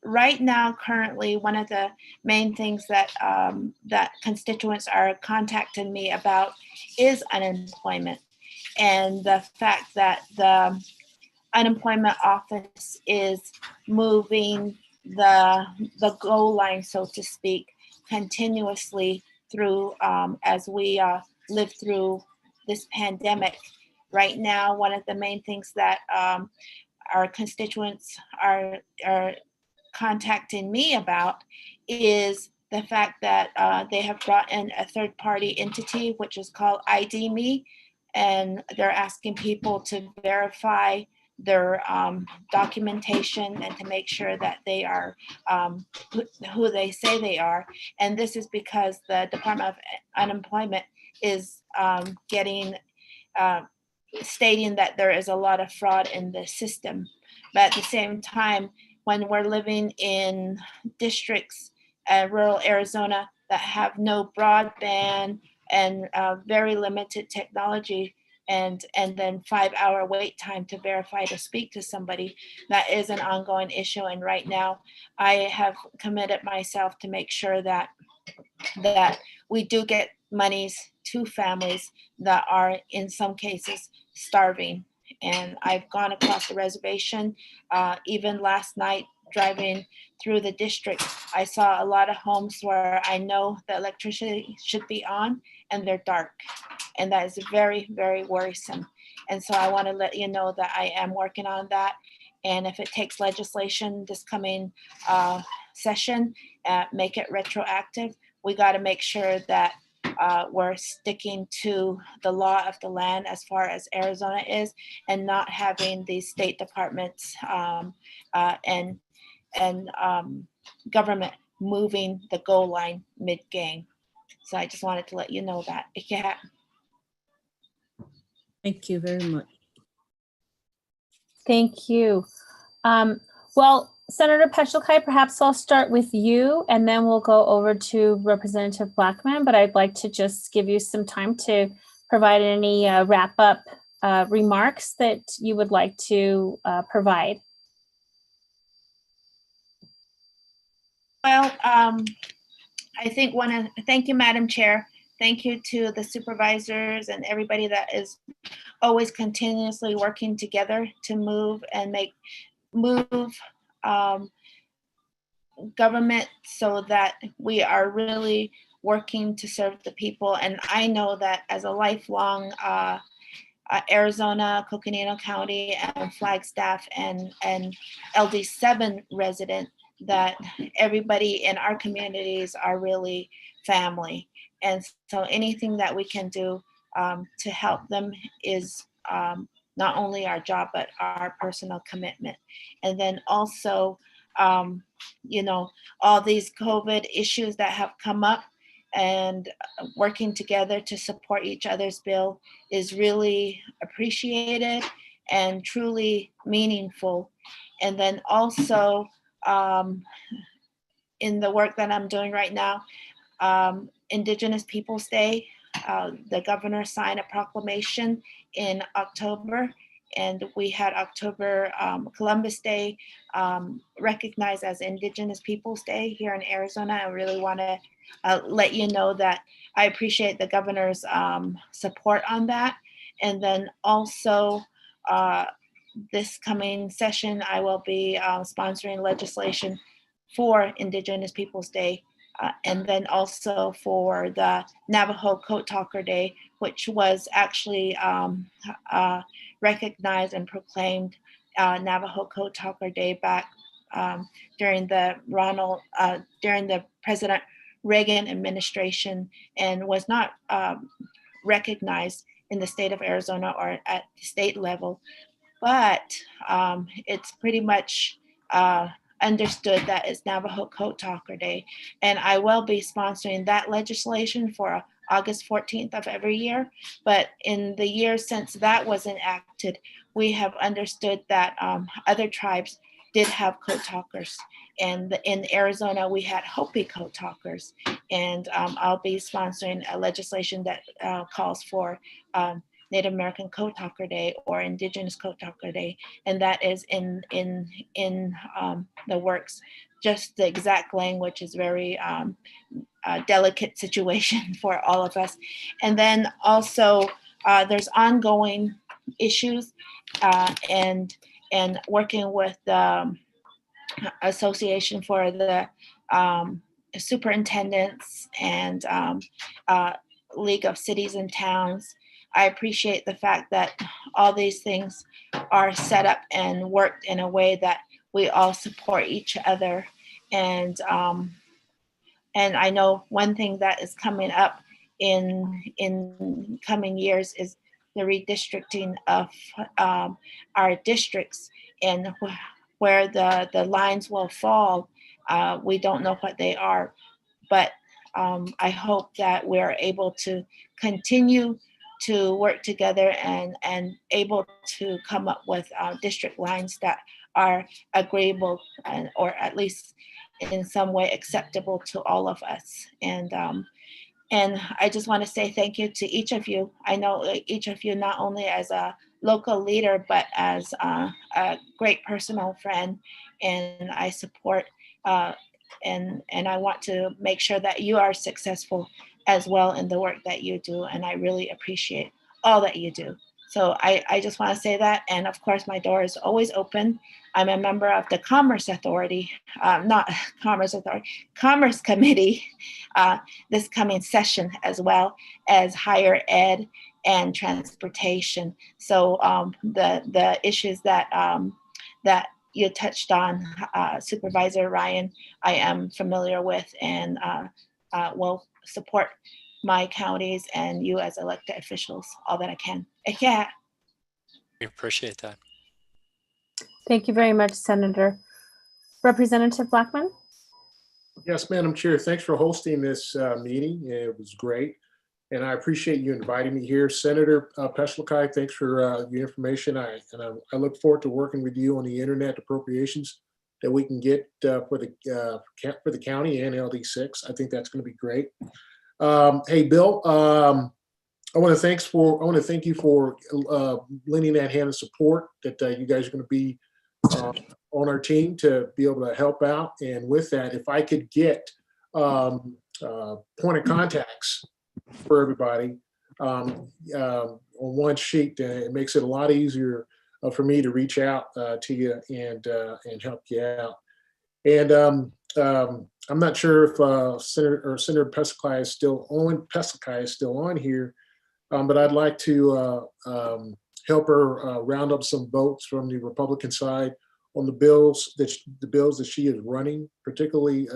right now, currently, one of the main things that that constituents are contacting me about is unemployment, and the fact that the unemployment office is moving the goal line, so to speak, continuously through as we live through this pandemic. Right now, one of the main things that our constituents are contacting me about is the fact that they have brought in a third-party entity, which is called ID Me, and they're asking people to verify their documentation and to make sure that they are who they say they are. And this is because the Department of Unemployment is stating that there is a lot of fraud in the system. But at the same time, when we're living in districts, rural Arizona, that have no broadband and very limited technology, and then 5-hour wait time to verify to speak to somebody, that is an ongoing issue. And right now, I have committed myself to make sure that we do get monies to families that are in some cases starving. And I've gone across the reservation. Even last night, driving through the district, I saw a lot of homes where I know the electricity should be on and they're dark. And that is very, very worrisome. And so I want to let you know that I am working on that. And if it takes legislation this coming session, make it retroactive, we got to make sure that we're sticking to the law of the land as far as Arizona is, and not having the state departments and government moving the goal line mid-game. So I just wanted to let you know that. Yeah.
Thank you very much.
Thank you. Well, Senator Peschelkai, perhaps I'll start with you and then we'll go over to Representative Blackman, but I'd like to just give you some time to provide any wrap-up remarks that you would like to provide.
Well, I think thank you, Madam Chair. Thank you to the supervisors and everybody that is always continuously working together to move government so that we are really working to serve the people. And I know that as a lifelong Arizona, Coconino County, and Flagstaff and LD7 resident, that everybody in our communities are really family. And so anything that we can do to help them is not only our job, but our personal commitment. And then also, you know, all these COVID issues that have come up, and working together to support each other's bill is really appreciated and truly meaningful. And then also in the work that I'm doing right now, Indigenous Peoples Day, the governor signed a proclamation in October, and we had October Columbus Day recognized as Indigenous Peoples Day here in Arizona. I really want to let you know that I appreciate the governor's support on that. And then also this coming session, I will be sponsoring legislation for Indigenous Peoples Day. And then also for the Navajo Code Talker Day, which was actually recognized and proclaimed Navajo Code Talker Day back during the President Reagan administration, and was not recognized in the state of Arizona or at the state level. But it's pretty much understood that it's Navajo Code Talker Day. And I will be sponsoring that legislation for August 14th of every year. But in the years since that was enacted, we have understood that other tribes did have code talkers. And in Arizona, we had Hopi code talkers. And I'll be sponsoring a legislation that calls for Native American Code Talker Day or Indigenous Code Talker Day, and that is in the works. Just the exact language is very delicate situation for all of us. And then also there's ongoing issues and working with the Association for the Superintendents and League of Cities and Towns. I appreciate the fact that all these things are set up and worked in a way that we all support each other. And I know one thing that is coming up in coming years is the redistricting of our districts, and where the lines will fall. We don't know what they are, but I hope that we're able to continue to work together and able to come up with district lines that are agreeable or at least in some way acceptable to all of us. And I just want to say thank you to each of you. I know each of you not only as a local leader, but as a great personal friend, and I support and I want to make sure that you are successful as well in the work that you do. And I really appreciate all that you do. So I just want to say that. And of course, my door is always open. I'm a member of the Commerce Authority, not Commerce Authority, Commerce Committee this coming session, as well as higher ed and transportation. So the issues that that you touched on, Supervisor Ryan, I am familiar with and will support my counties and you as elected officials all that I can. Yeah.
We appreciate that.
Thank you very much, Senator. Representative Blackman?
Yes, Madam Chair, thanks for hosting this meeting. It was great. And I appreciate you inviting me here. Senator Peschlakai, thanks for the information. I look forward to working with you on the internet appropriations that we can get for the county and LD6. I think that's going to be great. Hey, Bill, I want to thank you for lending that hand of support that you guys are going to be on our team to be able to help out. And with that, if I could get point of contacts for everybody on one sheet, it makes it a lot easier for me to reach out to you and help you out. And I'm not sure if Senator Peschlakai is still on here, but I'd like to help her round up some votes from the Republican side on the bills that she is running, particularly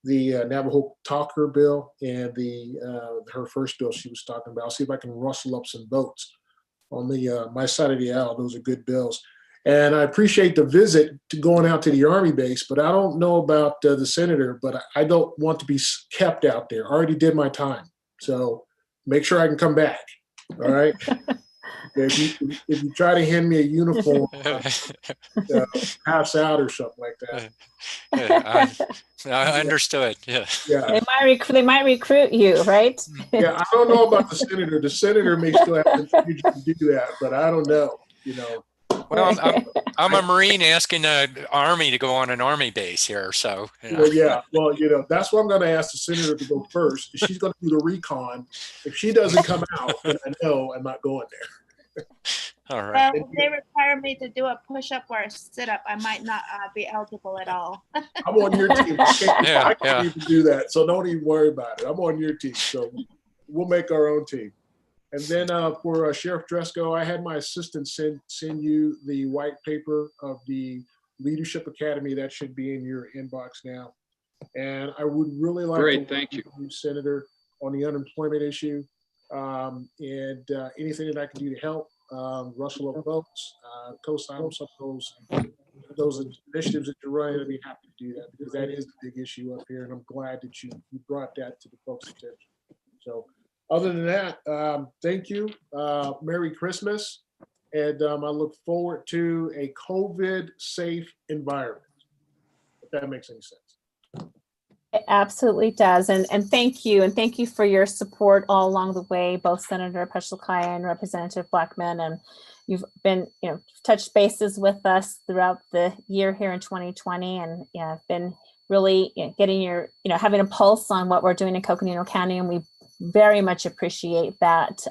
the Navajo Talker bill and her first bill she was talking about. I'll see if I can rustle up some votes on my side of the aisle. Those are good bills. And I appreciate the visit to going out to the Army base, but I don't know about the senator, but I don't want to be kept out there. I already did my time. So make sure I can come back. All right. If you try to hand me a uniform, pass out or something like that.
I understood. Yeah.
They might recruit you, right?
Yeah, I don't know about the senator. The senator may still have to do that, but I don't know.
Well, I'm a Marine asking the Army to go on an Army base here, so.
Well, yeah. Well, that's why I'm going to ask the senator to go first. She's going to do the recon. If she doesn't come out, then I know I'm not going there.
All right.
Well, if they require me to do a push-up or a sit-up, I might not be eligible at all.
I'm on your team. I can't even do that, so don't even worry about it. I'm on your team, so we'll make our own team. And then for Sheriff Dresco, I had my assistant send you the white paper of the Leadership Academy. That should be in your inbox now. And I would really like to
thank you,
Senator, on the unemployment issue and anything that I can do to help rustle up votes, co-sign some of those initiatives that you're running. I'd be happy to do that because that is the big issue up here, and I'm glad that you brought that to the folks' attention. So. Other than that, thank you. Merry Christmas. And I look forward to a COVID-safe environment, if that makes any sense.
It absolutely does. And thank you. And thank you for your support all along the way, both Senator Peschlakai and Representative Blackman. And you've been, touched bases with us throughout the year here in 2020. And been really getting your, having a pulse on what we're doing in Coconino County. And we very much appreciate that.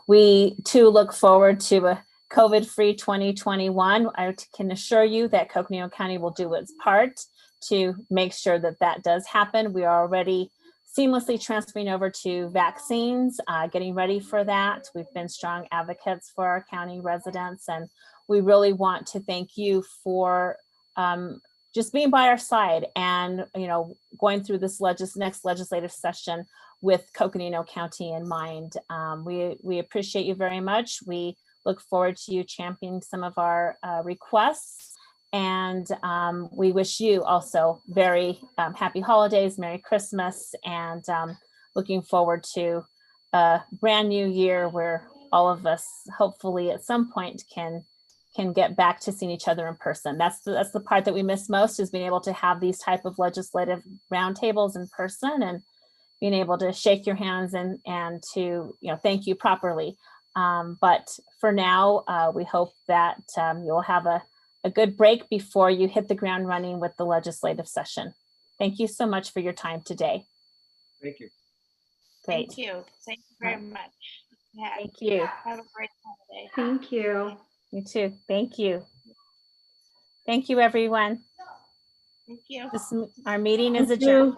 We too look forward to a COVID-free 2021. I can assure you that Coconino County will do its part to make sure that that does happen. We are already seamlessly transferring over to vaccines, getting ready for that. We've been strong advocates for our county residents, and we really want to thank you for just being by our side and going through this next legislative session with Coconino County in mind. We appreciate you very much. We look forward to you championing some of our requests, and we wish you also very happy holidays, Merry Christmas, and looking forward to a brand new year where all of us hopefully at some point can get back to seeing each other in person. That's the part that we miss most, is being able to have these type of legislative roundtables in person and being able to shake your hands and to thank you properly. But for now, we hope that you'll have a good break before you hit the ground running with the legislative session. Thank you so much for your time today.
Thank you.
Great.
Thank you. Thank you very much. Yeah.
Thank you.
Have a great holiday.
Thank you.
You too. Thank you. Thank you, everyone.
Thank you.
Our meeting is adjourned.